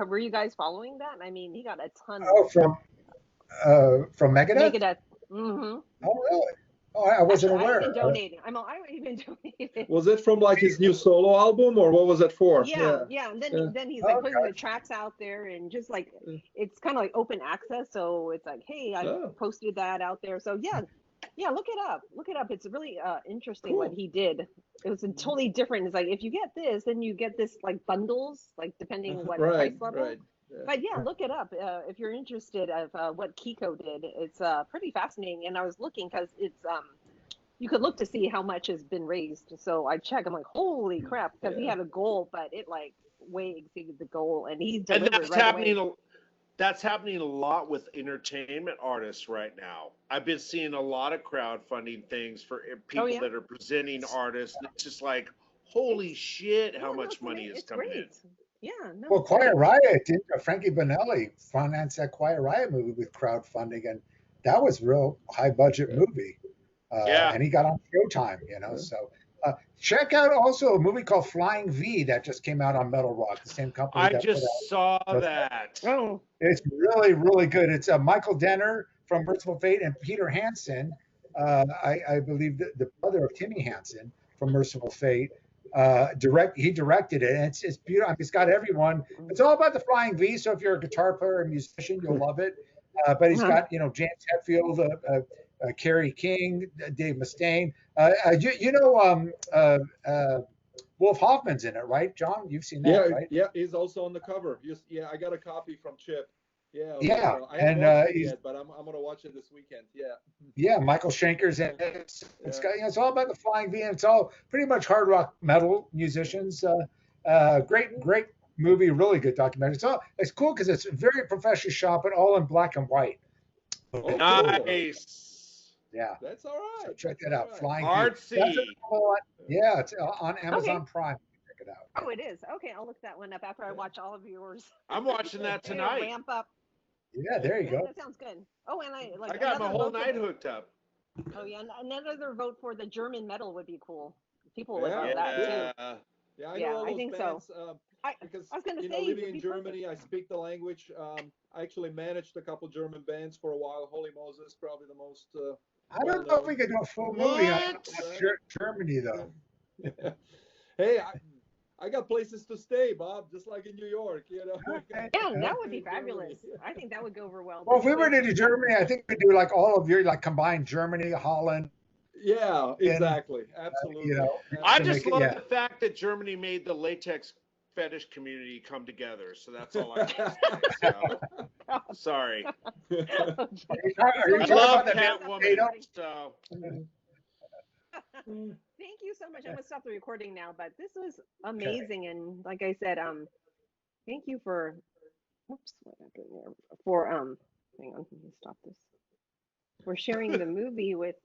Were you guys following that? I mean, he got a ton. From Megadeth. Mm-hmm. Oh, really? Oh, I wasn't aware. I've been donating. I even donated. Was it from like his new solo album, or what was it for? Yeah. And then he's like putting the tracks out there, and just like it's kind of like open access. So it's like, hey, I posted that out there. So yeah, look it up. It's really interesting what he did. It was totally different. It's like if you get this, then you get this like bundles, like depending what price level. Right. Yeah. But yeah, look it up if you're interested of what Kiko did. It's pretty fascinating. And I was looking because it's you could look to see how much has been raised. So I checked. I'm like, holy crap, because he had a goal, but it like way exceeded the goal, and he delivered. And that's happening a lot with entertainment artists right now. I've been seeing a lot of crowdfunding things for people that are presenting artists. It's just like, holy shit, how much money is coming in. Yeah. Well, Quiet Riot did. Frankie Bonelli financed that Quiet Riot movie with crowdfunding, and that was real high budget movie. And he got on Showtime, you know. So check out also a movie called Flying V that just came out on Metal Rock, the same company. I just saw that. Oh, it's really, really good. It's Michael Denner from Merciful Fate and Peter Hansen, I believe the brother of Timmy Hansen from Merciful Fate. He directed it, and it's beautiful. It's got everyone. It's all about the Flying V. So if you're a guitar player or a musician, you'll love it. But he's got James Hetfield, Kerry King, Dave Mustaine. Wolf Hoffman's in it, right, John? You've seen that, right? Yeah, he's also on the cover. I got a copy from Chip. Yeah. Yeah, I haven't watched it yet, but I'm gonna watch it this weekend. Yeah. Yeah, Michael Schenker's in it. It's got, it's all about the Flying V, and it's all pretty much hard rock metal musicians. Great movie, really good documentary. It's cool because it's very professionally shot, but all in black and white. Oh, nice. Yeah, that's all right. So check that out. Flying Artsy. Yeah, it's on Amazon Prime. Check it out. Oh, it is. Okay, I'll look that one up after I watch all of yours. I'm watching that tonight. Ramp up. Yeah, there you go. That sounds good. Oh, and I got my whole night hooked up. Oh yeah, another vote for the German metal would be cool. People would love that too. Yeah, I think bands, so. Because I was going to say, living in Germany, I speak the language. I actually managed a couple German bands for a while. Holy Moses, probably the most. I don't know if we could do a full movie on Germany though. Hey, I got places to stay, Bob, just like in New York, Yeah, that would be fabulous. I think that would go over well. Well, if we were to do Germany, I think we'd do like all of your combined Germany, Holland. Yeah, exactly. Absolutely. I just love the fact that Germany made the latex fetish community come together. So that's all I can say. Sorry. I love Catwoman. So. Thank you so much. I'm gonna stop the recording now, but this was amazing, and like I said, thank you for. Whoops, what happened there? For hang on, let me stop this. For sharing the movie with